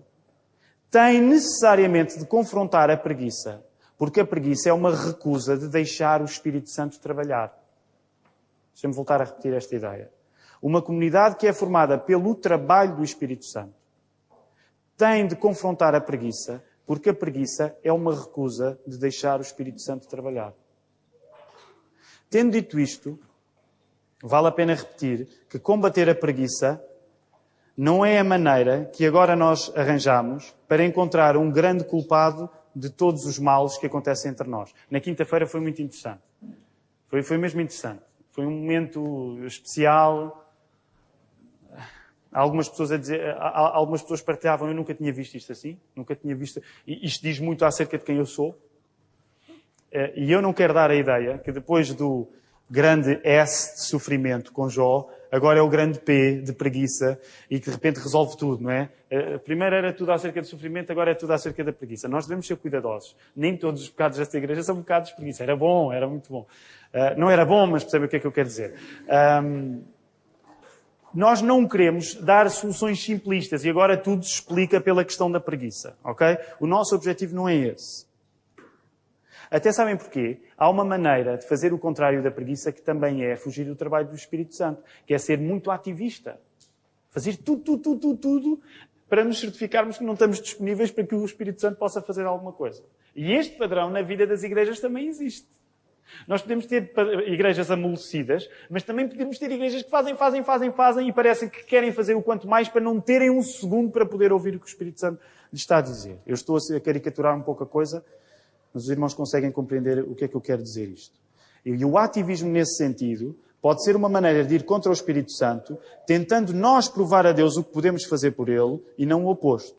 tem necessariamente de confrontar a preguiça, porque a preguiça é uma recusa de deixar o Espírito Santo trabalhar. Deixa-me voltar a repetir esta ideia. Uma comunidade que é formada pelo trabalho do Espírito Santo tem de confrontar a preguiça, porque a preguiça é uma recusa de deixar o Espírito Santo trabalhar. Tendo dito isto, vale a pena repetir que combater a preguiça não é a maneira que agora nós arranjamos para encontrar um grande culpado de todos os males que acontecem entre nós. Na quinta-feira foi muito interessante. Foi mesmo interessante. Foi um momento especial. Algumas pessoas partilhavam, eu nunca tinha visto isto assim. Nunca tinha visto. E isto diz muito acerca de quem eu sou. E eu não quero dar a ideia que depois do grande S de sofrimento com Jó, agora é o grande P de preguiça e que de repente resolve tudo, não é? Primeiro era tudo acerca de sofrimento, agora é tudo acerca da preguiça. Nós devemos ser cuidadosos. Nem todos os pecados desta igreja são pecados de preguiça. Era bom, era muito bom. Não era bom, mas percebe o que é que eu quero dizer. Nós não queremos dar soluções simplistas e agora tudo se explica pela questão da preguiça, ok? O nosso objetivo não é esse. Até sabem porquê? Há uma maneira de fazer o contrário da preguiça que também é fugir do trabalho do Espírito Santo, que é ser muito ativista. Fazer tudo para nos certificarmos que não estamos disponíveis para que o Espírito Santo possa fazer alguma coisa. E este padrão na vida das igrejas também existe. Nós podemos ter igrejas amolecidas, mas também podemos ter igrejas que fazem e parecem que querem fazer o quanto mais para não terem um segundo para poder ouvir o que o Espírito Santo lhes está a dizer. Eu estou a caricaturar um pouco a coisa, mas os irmãos conseguem compreender o que é que eu quero dizer isto. E o ativismo nesse sentido pode ser uma maneira de ir contra o Espírito Santo, tentando nós provar a Deus o que podemos fazer por Ele e não o oposto.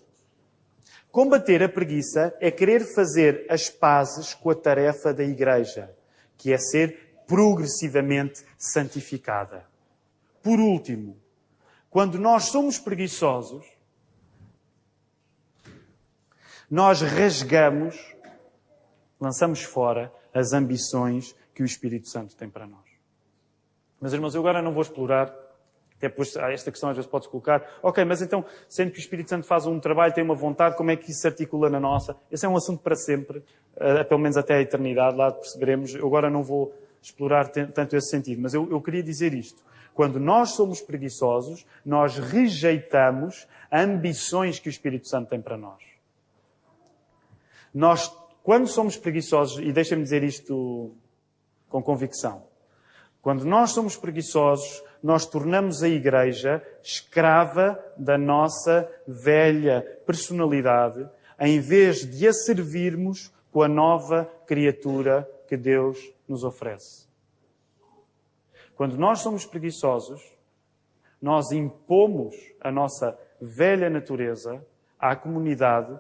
Combater a preguiça é querer fazer as pazes com a tarefa da Igreja, que é ser progressivamente santificada. Por último, quando nós somos preguiçosos, nós rasgamos, lançamos fora as ambições que o Espírito Santo tem para nós. Meus irmãos, eu agora não vou explorar, até depois esta questão às vezes pode-se colocar, ok, mas então, sendo que o Espírito Santo faz um trabalho, tem uma vontade, como é que isso se articula na nossa? Esse é um assunto para sempre, pelo menos até a eternidade, lá perceberemos. Eu agora não vou explorar tanto esse sentido, mas eu queria dizer isto. Quando nós somos preguiçosos, nós rejeitamos ambições que o Espírito Santo tem para nós. Nós, quando somos preguiçosos, e deixem-me dizer isto com convicção, quando nós somos preguiçosos, nós tornamos a Igreja escrava da nossa velha personalidade, em vez de a servirmos com a nova criatura que Deus nos oferece. Quando nós somos preguiçosos, nós impomos a nossa velha natureza à comunidade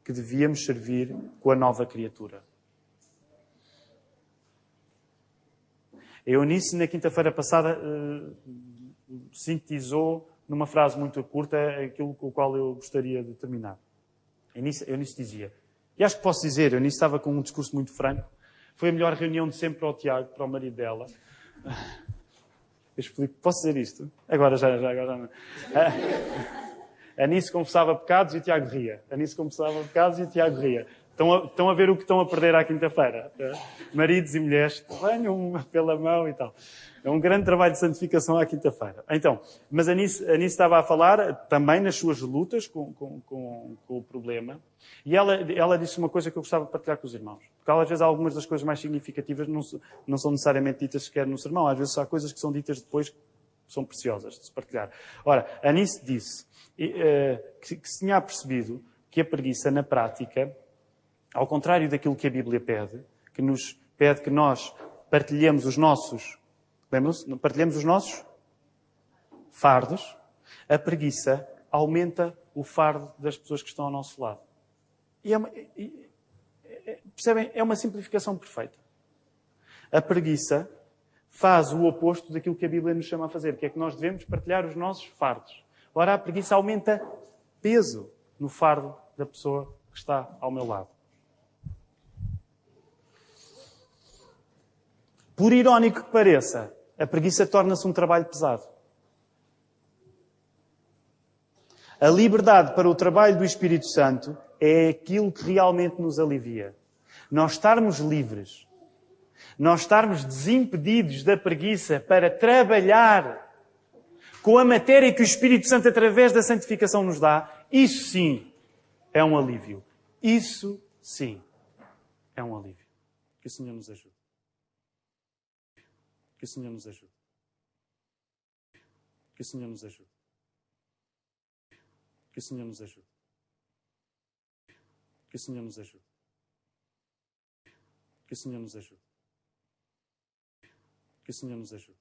que devíamos servir com a nova criatura. A Eunice, na quinta-feira passada, sintetizou numa frase muito curta aquilo com o qual eu gostaria de terminar. A Eunice dizia, e acho que posso dizer, a Eunice estava com um discurso muito franco, foi a melhor reunião de sempre para o Tiago, para o marido dela. Eu explico, posso dizer isto? Agora não. A Eunice confessava pecados e o Tiago ria. A Eunice confessava pecados e o Tiago ria. Estão a ver o que estão a perder à quinta-feira. Maridos e mulheres, venham pela mão e tal. É um grande trabalho de santificação à quinta-feira. Então, mas a Eunice estava a falar também nas suas lutas com o problema. E ela disse uma coisa que eu gostava de partilhar com os irmãos. Porque às vezes algumas das coisas mais significativas não são necessariamente ditas sequer no sermão. Às vezes há coisas que são ditas depois que são preciosas de se partilhar. Ora, a Eunice disse que se tinha percebido que a preguiça, na prática, ao contrário daquilo que a Bíblia pede, que nos pede que nós partilhemos os nossos, lembram-se? Partilhemos os nossos fardos, a preguiça aumenta o fardo das pessoas que estão ao nosso lado. Percebem? É uma simplificação perfeita. A preguiça faz o oposto daquilo que a Bíblia nos chama a fazer, que é que nós devemos partilhar os nossos fardos. Ora, a preguiça aumenta peso no fardo da pessoa que está ao meu lado. Por irónico que pareça, a preguiça torna-se um trabalho pesado. A liberdade para o trabalho do Espírito Santo é aquilo que realmente nos alivia. Nós estarmos livres, nós estarmos desimpedidos da preguiça para trabalhar com a matéria que o Espírito Santo, através da santificação, nos dá, isso sim é um alívio. Isso sim é um alívio. Que o Senhor nos ajude. Que o Senhor nos ajude. Que o Senhor nos ajude. Que o Senhor nos ajude. Que o Senhor nos ajude. Que o Senhor nos ajude. Que o Senhor nos ajude.